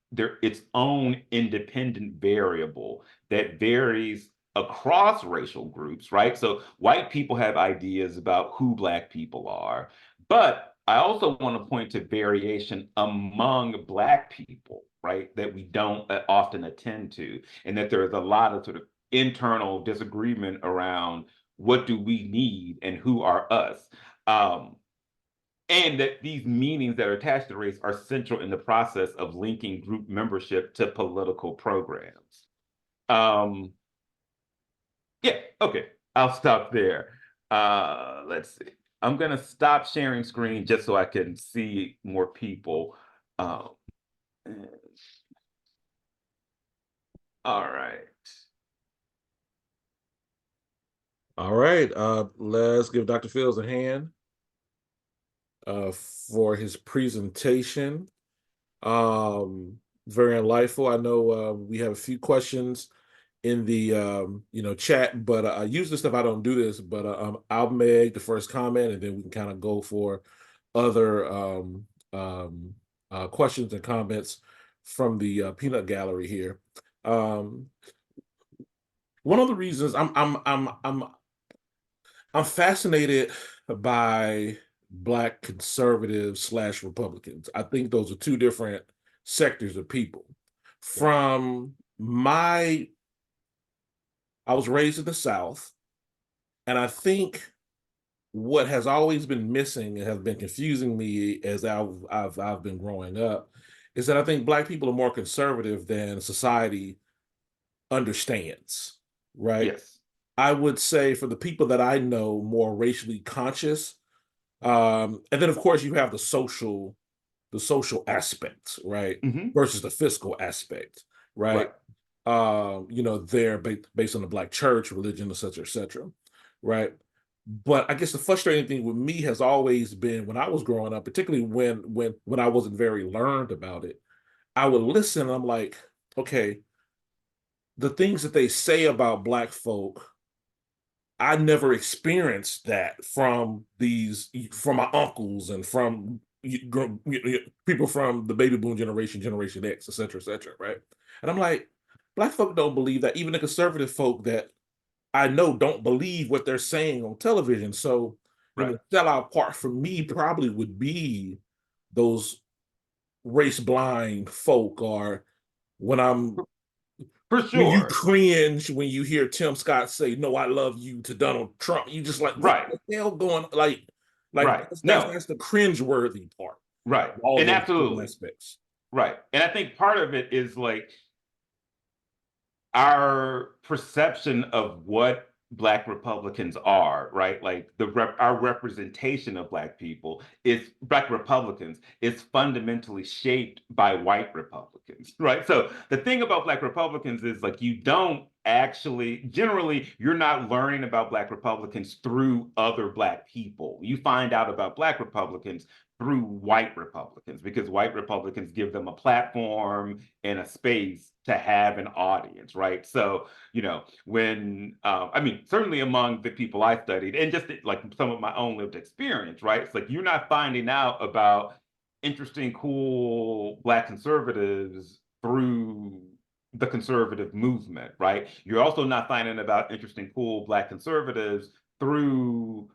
its own independent variable that varies across racial groups, right? So white people have ideas about who Black people are, but I also want to point to variation among Black people, right, that we don't often attend to, and that there is a lot of sort of internal disagreement around what do we need and who are us. And that these meanings that are attached to race are central in the process of linking group membership to political programs. Yeah, okay, I'll stop there. Let's see. I'm going to stop sharing screen just so I can see more people. All right. All right. Let's give Dr. Fields a hand for his presentation. Very insightful. I know we have a few questions in the chat, but usually stuff I don't do this, but I'll make the first comment and then we can kind of go for other questions and comments from the peanut gallery here. One of the reasons I'm fascinated by Black conservatives / Republicans. I think those are two different sectors of people. I was raised in the South, and I think what has always been missing and has been confusing me as I've been growing up is that I think Black people are more conservative than society understands, right? Yes. I would say for the people that I know, more racially conscious. And then of course you have the social aspects, right? Versus the fiscal aspect, right? They're based on the Black church, religion, et cetera, right? But I guess the frustrating thing with me has always been when I was growing up, particularly when I wasn't very learned about it, I would listen and I'm like, okay, the things that they say about Black folk, I never experienced that from my uncles and from people from the baby boom generation, Generation X, et cetera, right? And I'm like, Black folk don't believe that. Even the conservative folk that I know don't believe what they're saying on television. So, the sellout part for me probably would be those race blind folk, or when For sure. when you cringe when you hear Tim Scott say, "No, I love you" to Donald Trump, you just like, what the hell going like that's the cringe-worthy part. Right. All and those absolutely aspects. Right. And I think part of it is like our perception of what Black Republicans are, right? Like our representation of Black people is Black Republicans is fundamentally shaped by white Republicans, right? So the thing about Black Republicans is like you don't generally, you're not learning about Black Republicans through other Black people. You find out about Black Republicans through white Republicans, because white Republicans give them a platform and a space to have an audience, right? So, you know, when, I mean, certainly among the people I studied, and just like some of my own lived experience, right? It's like you're not finding out about interesting, cool Black conservatives through the conservative movement, right? You're also not finding about interesting, cool Black conservatives through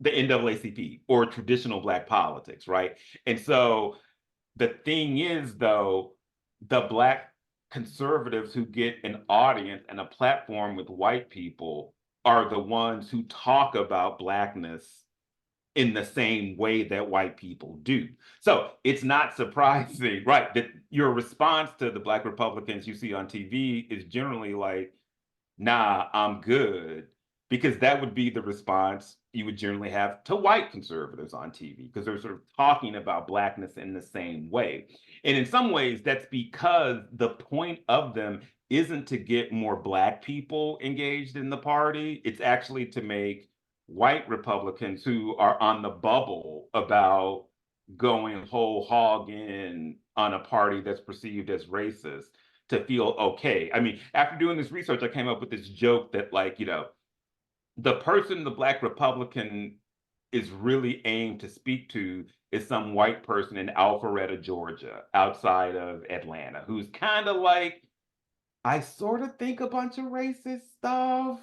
the NAACP or traditional Black politics, right? And so the thing is, though, the Black conservatives who get an audience and a platform with white people are the ones who talk about Blackness in the same way that white people do. So it's not surprising, right, that your response to the Black Republicans you see on TV is generally like, nah, I'm good. Because that would be the response you would generally have to white conservatives on TV, because they're sort of talking about Blackness in the same way. And in some ways, that's because the point of them isn't to get more Black people engaged in the party. It's actually to make white Republicans who are on the bubble about going whole hog in on a party that's perceived as racist to feel okay. I mean, after doing this research, I came up with this joke that, like, you know, the person the Black Republican is really aimed to speak to is some white person in Alpharetta, Georgia, outside of Atlanta, who's kind of like, I sort of think a bunch of racist stuff,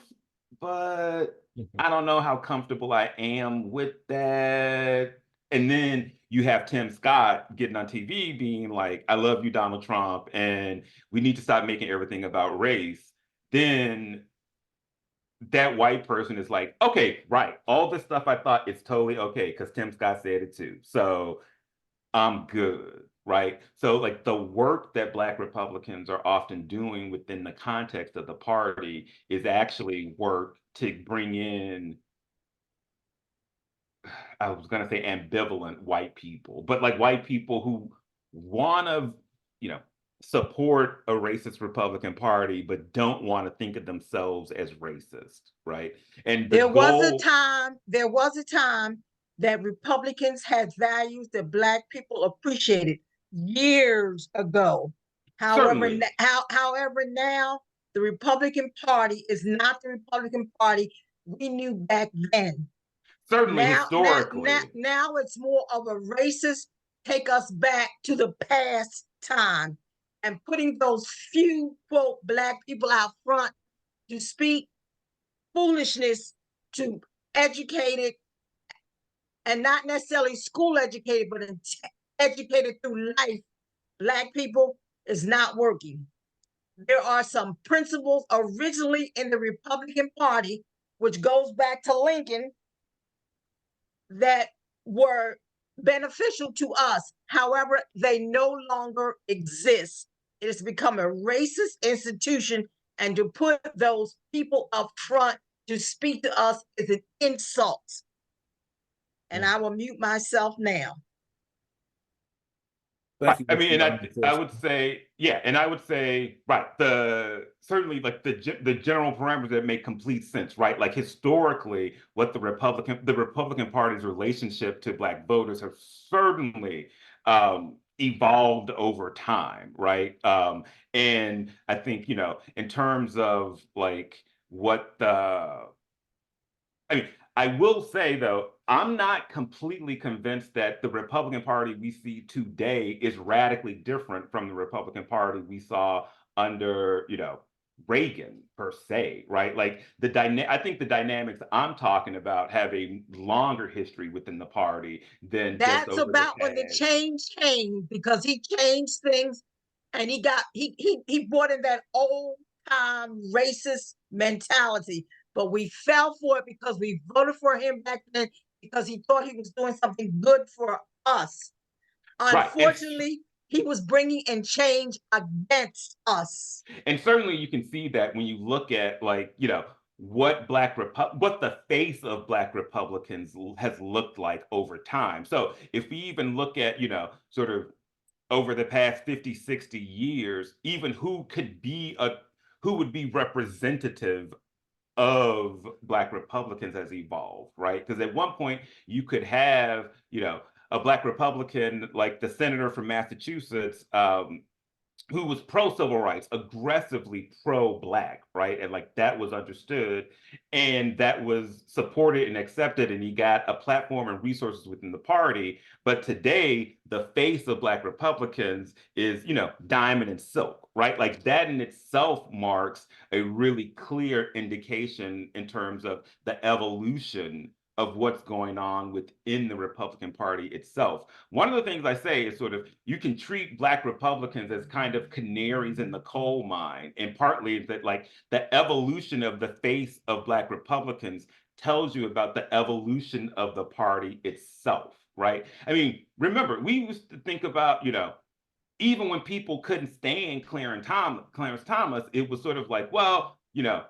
but I don't know how comfortable I am with that. And then you have Tim Scott getting on TV being like, I love you, Donald Trump, and we need to stop making everything about race. Then that white person is like, okay, right. All this stuff I thought is totally okay because Tim Scott said it too. So I'm good, right? So like the work that Black Republicans are often doing within the context of the party is actually work to bring in, I was going to say ambivalent white people, but like white people who want to, you know, support a racist Republican Party, but don't want to think of themselves as racist, right? And the There was a goal, time that Republicans had values that Black people appreciated years ago. However, certainly, however, now the Republican Party is not the Republican Party we knew back then. certainly historically. Now it's more of a racist, take us back to the past time, and putting those few, quote, Black people out front to speak foolishness to educated, and not necessarily school educated, but educated through life, Black people is not working. There are some principles originally in the Republican Party, which goes back to Lincoln, that were beneficial to us. However, they no longer exist. It has become a racist institution, and to put those people up front to speak to us is an insult. And I will mute myself now. Thank you, I mean, Mr. and I would say, yeah, and I would say, right, certainly like the general parameters that make complete sense, right? Like historically, what the Republican Party's relationship to Black voters have certainly evolved over time, right? And I think, you know, in terms of like what the, I mean, I will say though, I'm not completely convinced that the Republican Party we see today is radically different from the Republican Party we saw under, you know, Reagan per se, right? Like I think the dynamics I'm talking about have a longer history within the party than just That's over about the when the past. change came, because he changed things, and he brought in that old time racist mentality. But we fell for it because we voted for him back then because he thought he was doing something good for us. Right. Unfortunately, he was bringing in change against us. And certainly you can see that when you look at, like, you know, what the face of Black Republicans has looked like over time. So if we even look at, you know, sort of over the past 50, 60 years, even who would be representative of Black Republicans has evolved, right? Because at one point you could have, you know, a Black Republican, like the senator from Massachusetts, who was pro-civil rights, aggressively pro-Black, right? And like that was understood and that was supported and accepted, and he got a platform and resources within the party. But today, the face of Black Republicans is, diamond and silk, right? Like that in itself marks a really clear indication in terms of the evolution of what's going on within the Republican Party itself. One of the things I say is sort of, you can treat Black Republicans as kind of canaries in the coal mine. And partly that like the evolution of the face of Black Republicans tells you about the evolution of the party itself, right? I mean, remember, we used to think about, even when people couldn't stand Clarence Thomas, it was sort of like, well,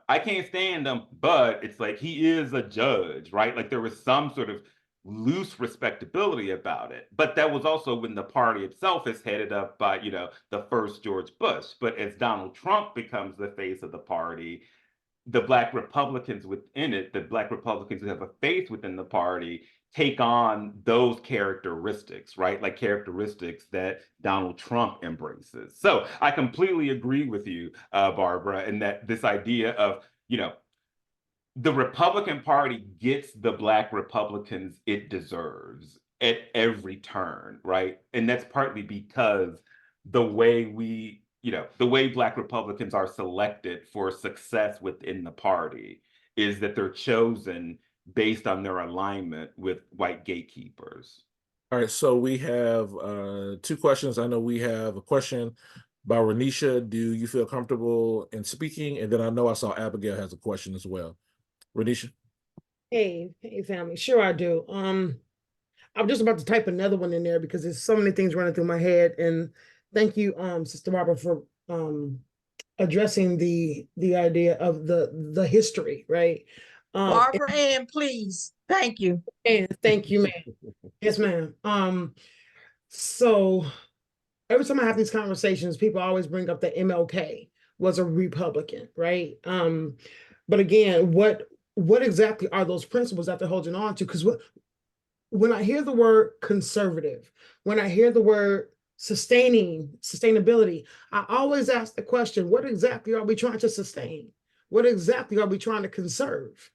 I can't stand him, but it's like he is a judge, right? Like there was some sort of loose respectability about it. But that was also when the party itself is headed up by, the first George Bush. But as Donald Trump becomes the face of the party, the Black Republicans within it, the Black Republicans who have a faith within the party, take on those characteristics, right? Like characteristics that Donald Trump embraces. So I completely agree with you, Barbara, and that this idea of, the Republican Party gets the Black Republicans it deserves at every turn, right? And that's partly because the way the way Black Republicans are selected for success within the party is that they're chosen based on their alignment with white gatekeepers. All right, so we have 2 questions. I know we have a question by Renisha. Do you feel comfortable in speaking? And then I know I saw Abigail has a question as well. Renisha? Hey, family. Sure, I do. I'm just about to type another one in there because there's so many things running through my head. And thank you, Sister Barbara, for addressing the idea of the history, right? Barbara Ann, please. Thank you. And thank you, ma'am. Yes, ma'am. So every time I have these conversations, people always bring up that MLK was a Republican, right? But again, what exactly are those principles that they're holding on to? Because when I hear the word conservative, when I hear the word sustainability, I always ask the question, what exactly are we trying to sustain? What exactly are we trying to conserve?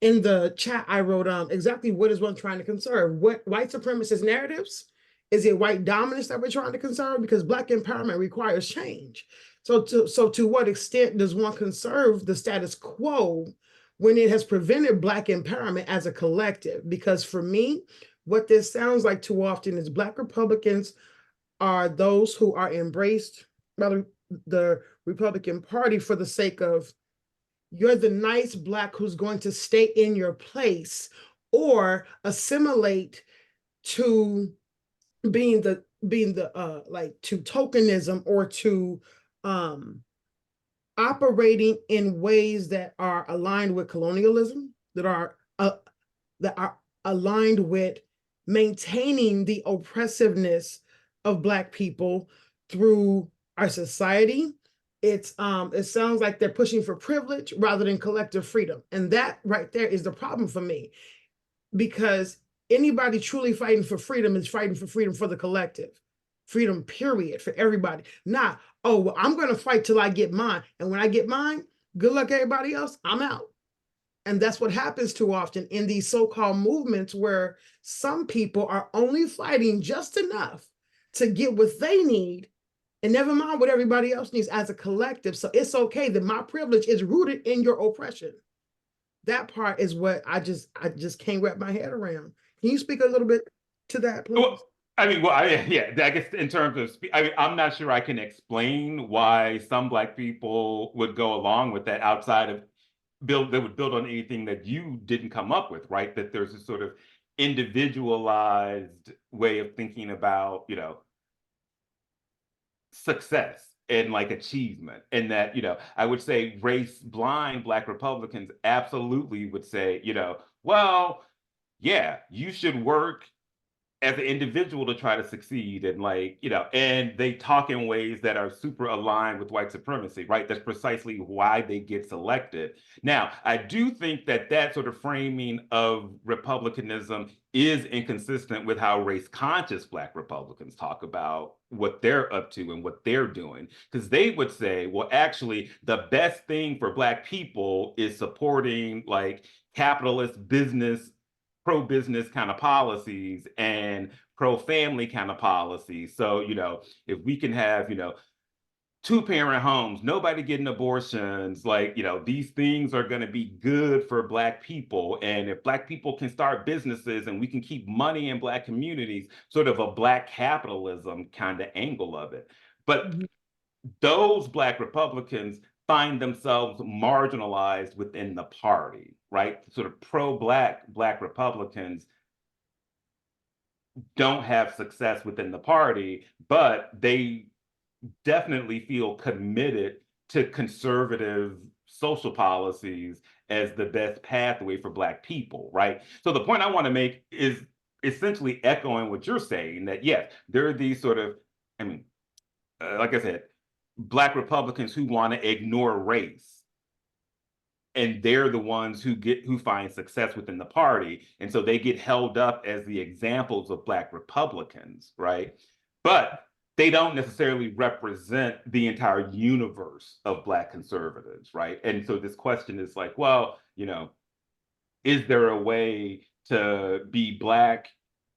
In the chat, I wrote exactly what is one trying to conserve? What white supremacist narratives? Is it white dominance that we're trying to conserve? Because Black empowerment requires change. So to what extent does one conserve the status quo when it has prevented Black empowerment as a collective? Because for me, what this sounds like too often is Black Republicans are those who are embraced by the Republican Party for the sake of, you're the nice Black who's going to stay in your place or assimilate to being the like to tokenism or to operating in ways that are aligned with colonialism, that are aligned with maintaining the oppressiveness of Black people through our society. It sounds like they're pushing for privilege rather than collective freedom. And that right there is the problem for me, because anybody truly fighting for freedom is fighting for freedom for the collective. Freedom, period, for everybody. Not, oh, well, I'm going to fight till I get mine. And when I get mine, good luck everybody else, I'm out. And that's what happens too often in these so-called movements where some people are only fighting just enough to get what they need and never mind what everybody else needs as a collective. So it's okay that my privilege is rooted in your oppression. That part is what I just can't wrap my head around. Can you speak a little bit to that, please? Well, I guess in terms of, I'm not sure I can explain why some Black people would go along with that outside of they would build on anything that you didn't come up with, right? That there's a sort of individualized way of thinking about, success and like achievement. And that, I would say race blind Black Republicans absolutely would say, well, yeah, you should work as an individual to try to succeed, and like, you know, and they talk in ways that are super aligned with white supremacy, right? That's precisely why they get selected. Now, I do think that that sort of framing of republicanism is inconsistent with how race conscious Black Republicans talk about what they're up to and what they're doing. Because they would say, well, actually, the best thing for Black people is supporting like capitalist business, pro-business kind of policies and pro-family kind of policies. So, you know, if we can have, you know, two-parent homes, nobody getting abortions, like, you know, these things are going to be good for Black people. And if Black people can start businesses and we can keep money in Black communities, sort of a Black capitalism kind of angle of it. But those Black Republicans find themselves marginalized within the party, right? Sort of pro-Black Black Republicans don't have success within the party, but they definitely feel committed to conservative social policies as the best pathway for Black people, right? So the point I want to make is essentially echoing what you're saying, that yes, there are these sort of, I mean, like I said, Black Republicans who want to ignore race, and they're the ones who find success within the party, and so they get held up as the examples of Black Republicans, right? But they don't necessarily represent the entire universe of Black conservatives, right? And so this question is like, well, you know, is there a way to be Black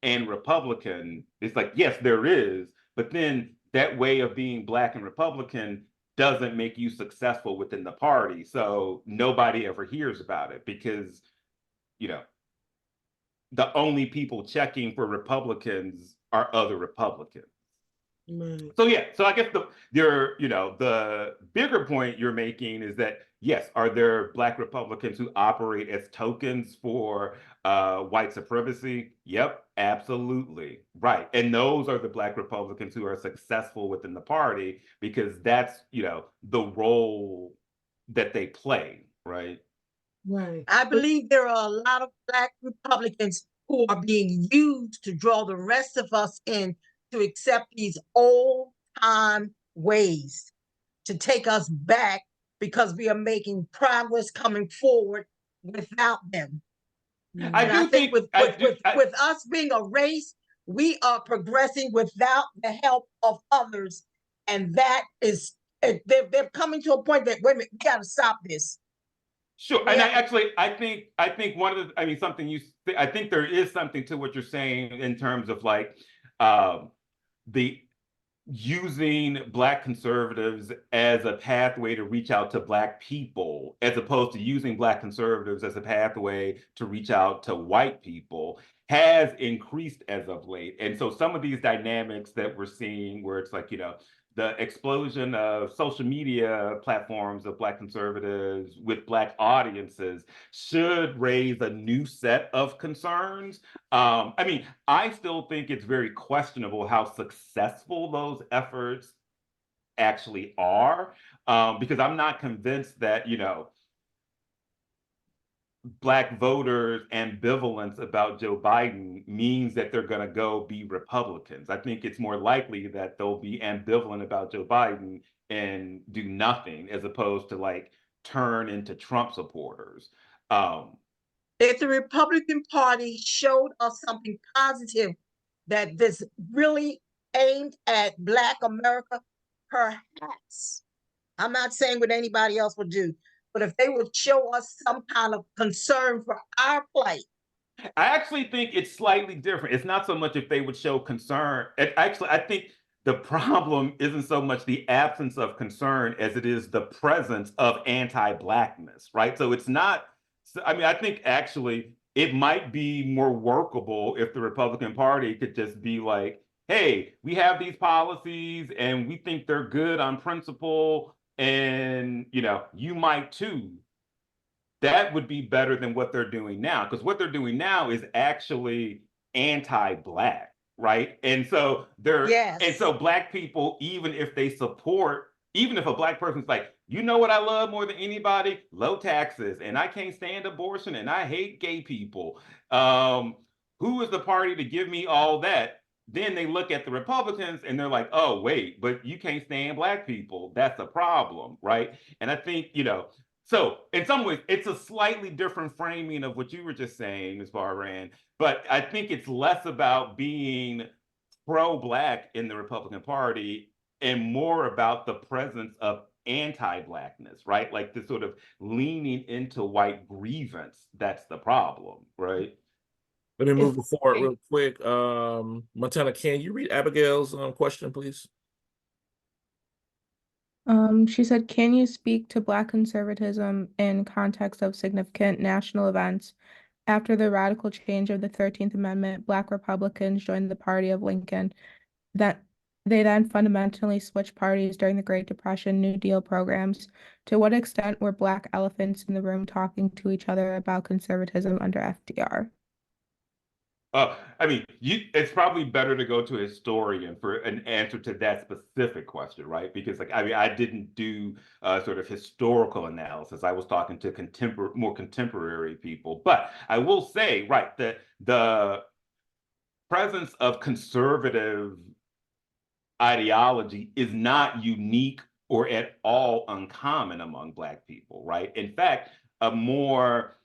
and Republican? It's like, yes, there is, but then that way of being Black and Republican doesn't make you successful within the party. So nobody ever hears about it because, you know, the only people checking for Republicans are other Republicans. Right. So yeah, so I guess the bigger point you're making is that yes, are there Black Republicans who operate as tokens for white supremacy? Yep, absolutely, right. And those are the Black Republicans who are successful within the party because that's, you know, the role that they play, right? Right. I believe there are a lot of Black Republicans who are being used to draw the rest of us in to accept these old time ways, to take us back because we are making progress coming forward without them. I And do I think think with us being a race, we are progressing without the help of others. And that is, they're coming to a point that, wait a minute, we got to stop this. Sure, and Yeah. I think one of the, I mean, I think there is something to what you're saying in terms of like the using Black conservatives as a pathway to reach out to Black people, as opposed to using Black conservatives as a pathway to reach out to white people, has increased as of late. And so some of these dynamics that we're seeing, where it's like, you know, the explosion of social media platforms of Black conservatives with Black audiences should raise a new set of concerns. I mean, I still think it's very questionable how successful those efforts actually are, because I'm not convinced that, you know, Black voters' ambivalence about Joe Biden means that they're going to go be Republicans. I think it's more likely that they'll be ambivalent about Joe Biden and do nothing, as opposed to like turn into Trump supporters. If the Republican Party showed us something positive that this really aimed at Black America, perhaps, I'm not saying what anybody else would do, but if they would show us some kind of concern for our plight. I actually think it's slightly different. It's not so much if they would show concern. Actually, I think the problem isn't so much the absence of concern as it is the presence of anti-Blackness, right? So it's not, I mean, I think actually it might be more workable if the Republican Party could just be like, hey, we have these policies and we think they're good on principle, and, you know, you might too. That would be better than what they're doing now, because what they're doing now is actually anti-Black, right? And so Black people, even if they support, even if a Black person's like, you know what I love more than anybody? Low taxes, and I can't stand abortion, and I hate gay people. who is the party to give me all that? Then they look at the Republicans and they're like, oh, wait, but you can't stand Black people. That's a problem, right? And I think, so in some ways, it's a slightly different framing of what you were just saying, Ms. Barran, but I think it's less about being pro-Black in the Republican Party and more about the presence of anti-Blackness, right? Like the sort of leaning into white grievance. That's the problem, right? Let me move It's- forward real quick. Montana, can you read Abigail's question, please? She said, can you speak to Black conservatism in context of significant national events? After the radical change of the 13th Amendment, Black Republicans joined the party of Lincoln. That they then fundamentally switched parties during the Great Depression, New Deal programs. To what extent were Black elephants in the room talking to each other about conservatism under FDR? I mean, it's probably better to go to a historian for an answer to that specific question, right? Because, like, I mean, I didn't do sort of historical analysis. I was talking to more contemporary people. But I will say, right, that the presence of conservative ideology is not unique or at all uncommon among Black people, right? In fact, a more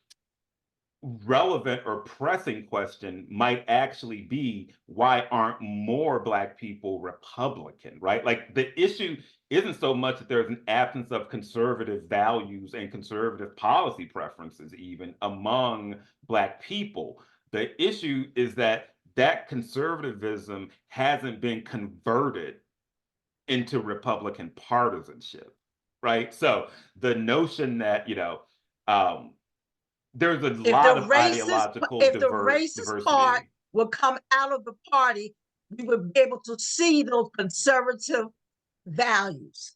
relevant or pressing question might actually be, why aren't more Black people Republican, right? Like the issue isn't so much that there's an absence of conservative values and conservative policy preferences even among Black people. The issue is that conservatism hasn't been converted into Republican partisanship, right? So the notion that, there's a lot of ideological if the racist part diversity. would come out of the party, we would be able to see those conservative values.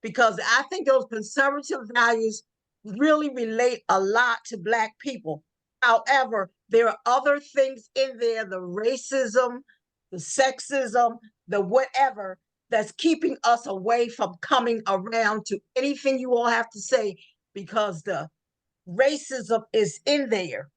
Because I think those conservative values really relate a lot to Black people. However, there are other things in there, the racism, the sexism, the whatever, that's keeping us away from coming around to anything you all have to say, because the racism is in there.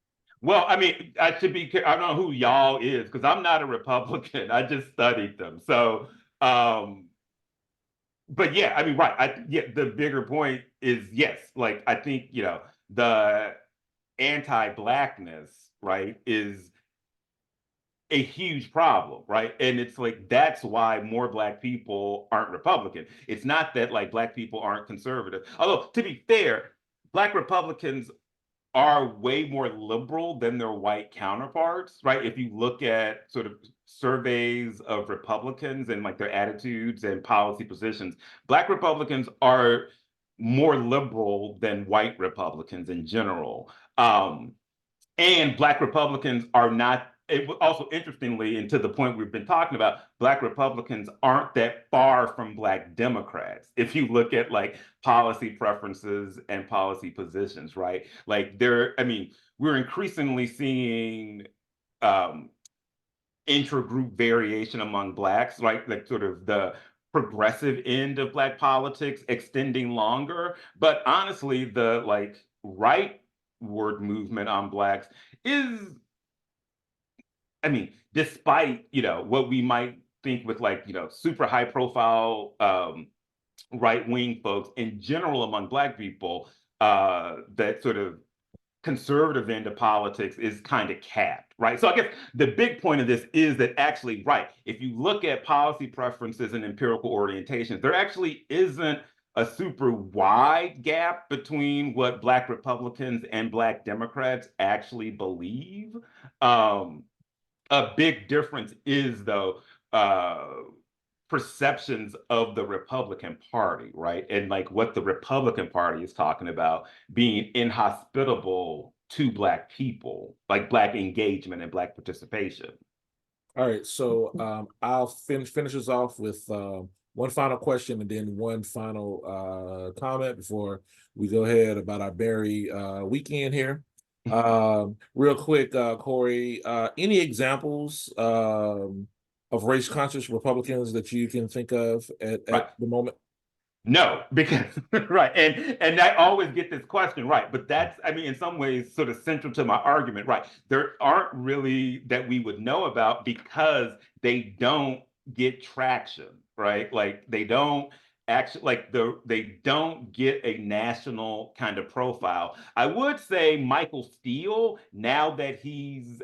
Well, I mean, I don't know who y'all is because I'm not a Republican. I just studied them. So, but yeah, I mean, right. The bigger point is, yes, like I think, the anti-Blackness, right, is a huge problem, right? And it's like, that's why more Black people aren't Republican. It's not that like Black people aren't conservative. Although, to be fair, Black Republicans are way more liberal than their white counterparts, right? If you look at sort of surveys of Republicans and like their attitudes and policy positions, Black Republicans are more liberal than white Republicans in general. And Black Republicans are not, also interestingly, and to the point we've been talking about, Black Republicans aren't that far from Black Democrats. If you look at like policy preferences and policy positions, right? Like we're increasingly seeing intra-group variation among Blacks, right? Like sort of the progressive end of Black politics extending longer. But honestly, the like rightward movement on Blacks is, I mean, despite, what we might think with like, super high profile right-wing folks in general among Black people, that sort of conservative end of politics is kind of capped, right? So I guess the big point of this is that actually, right, if you look at policy preferences and empirical orientations, there actually isn't a super wide gap between what Black Republicans and Black Democrats actually believe. A big difference is, though, perceptions of the Republican Party, right? And like what the Republican Party is talking about being inhospitable to Black people, like Black engagement and Black participation. All right, so I'll finish us off with one final question and then one final comment before we go ahead about our Berry weekend here. Real quick, Corey, any examples of race-conscious Republicans that you can think of at the moment? No, because right, and I always get this question, right? But that's, I mean, in some ways, sort of central to my argument, right? There aren't really that we would know about because they don't get traction, right? Like they don't actually they don't get a national kind of profile. I would say Michael Steele, now that he's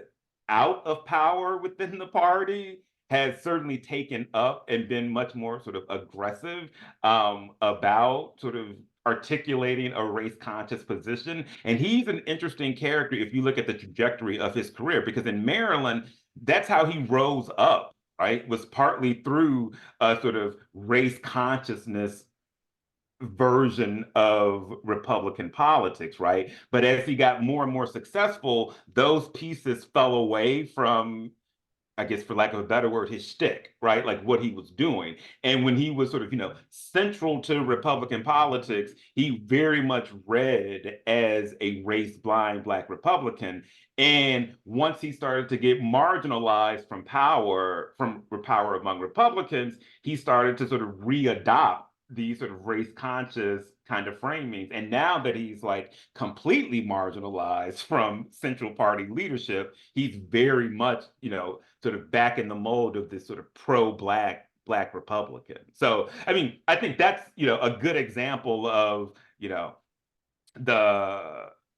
out of power within the party, has certainly taken up and been much more sort of aggressive about sort of articulating a race conscious position. And he's an interesting character if you look at the trajectory of his career, because in Maryland, that's how he rose up, right? Was partly through a sort of race consciousness version of Republican politics, right? But as he got more and more successful, those pieces fell away from, I guess, for lack of a better word, his shtick, right? Like what he was doing. And when he was sort of, central to Republican politics, he very much read as a race blind Black Republican. And once he started to get marginalized from power among Republicans, he started to sort of readopt these sort of race conscious kind of framings. And now that he's like completely marginalized from central party leadership, he's very much, sort of back in the mold of this sort of pro-Black Republican. So, I mean, I think that's, a good example of,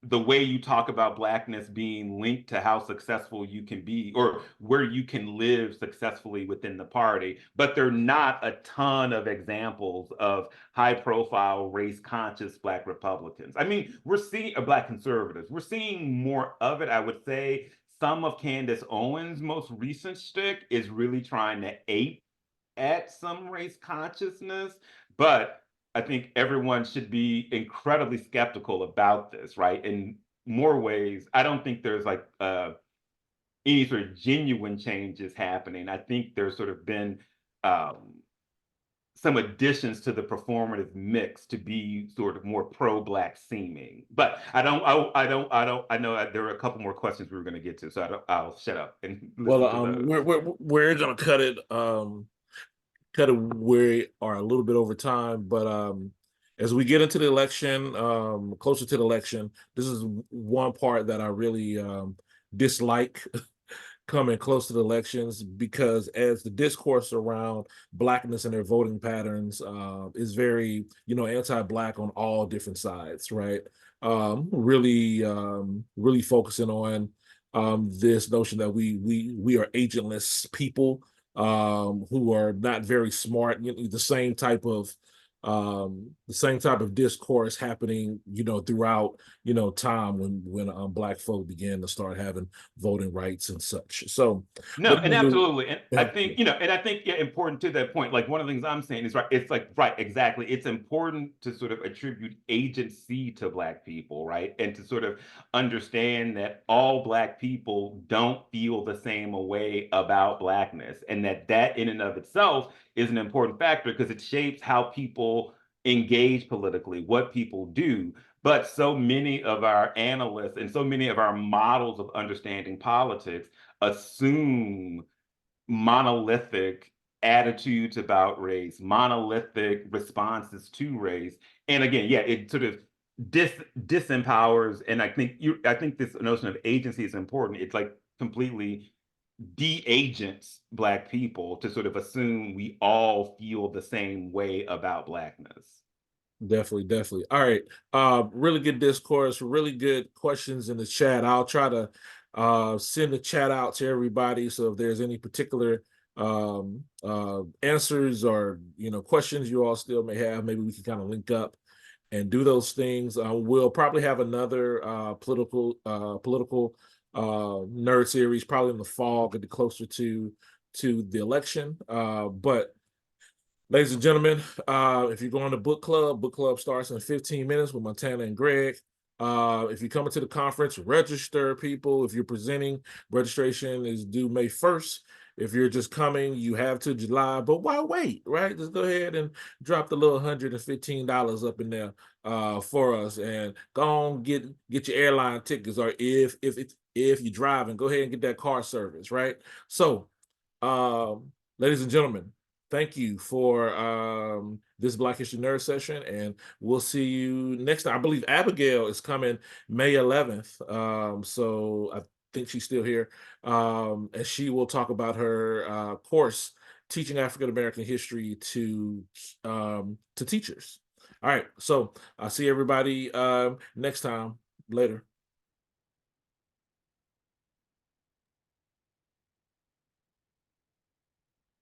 the way you talk about Blackness being linked to how successful you can be or where you can live successfully within the party. But there are not a ton of examples of high profile race conscious Black Republicans. I mean, we're seeing Black conservatives. We're seeing more of it, I would say. Some of Candace Owens' most recent shtick is really trying to ape at some race consciousness, but I think everyone should be incredibly skeptical about this, right? In more ways, I don't think there's like any sort of genuine changes happening. I think there's sort of been some additions to the performative mix to be sort of more pro-Black seeming. But I know there are a couple more questions we were going to get to, so I'll shut up and listen to those. We're gonna cut it we are a little bit over time, but as we get into the election, closer to the election, this is one part that I really dislike coming close to the elections, because as the discourse around Blackness and their voting patterns is very, anti-Black on all different sides, right? Really focusing on this notion that we are agentless people who are not very smart. The same type of discourse happening, throughout, time when Black folk began to start having voting rights and such. So no, and absolutely, and I think important to that point. Like one of the things I'm saying is right. It's like right, exactly. It's important to sort of attribute agency to Black people, right, and to sort of understand that all Black people don't feel the same way about Blackness, and that in and of itself is an important factor because it shapes how people engage politically, what people do. But so many of our analysts and so many of our models of understanding politics assume monolithic attitudes about race, monolithic responses to race. And again, it sort of disempowers. And I think this notion of agency is important. It's like completely de-agents Black people to sort of assume we all feel the same way about Blackness. Definitely. All right. Really good discourse, really good questions in the chat. I'll try to send the chat out to everybody. So if there's any particular answers or questions you all still may have, maybe we can kind of link up and do those things. We'll probably have another political nerd series probably in the fall, getting closer to the election. But ladies and gentlemen, if you're going to book club starts in 15 minutes with Montana and Greg. If you're coming to the conference, register, people. If you're presenting, registration is due May 1st. If you're just coming, you have till July, but why wait, right? Just go ahead and drop the little $115 up in there for us, and go on get your airline tickets, or if you're driving, go ahead and get that car service, right? So, ladies and gentlemen, thank you for this Black History Nerd session, and we'll see you next time. I believe Abigail is coming May 11th. So I think she's still here. And she will talk about her course, Teaching African American History to teachers. All right, so I'll see everybody next time. Later.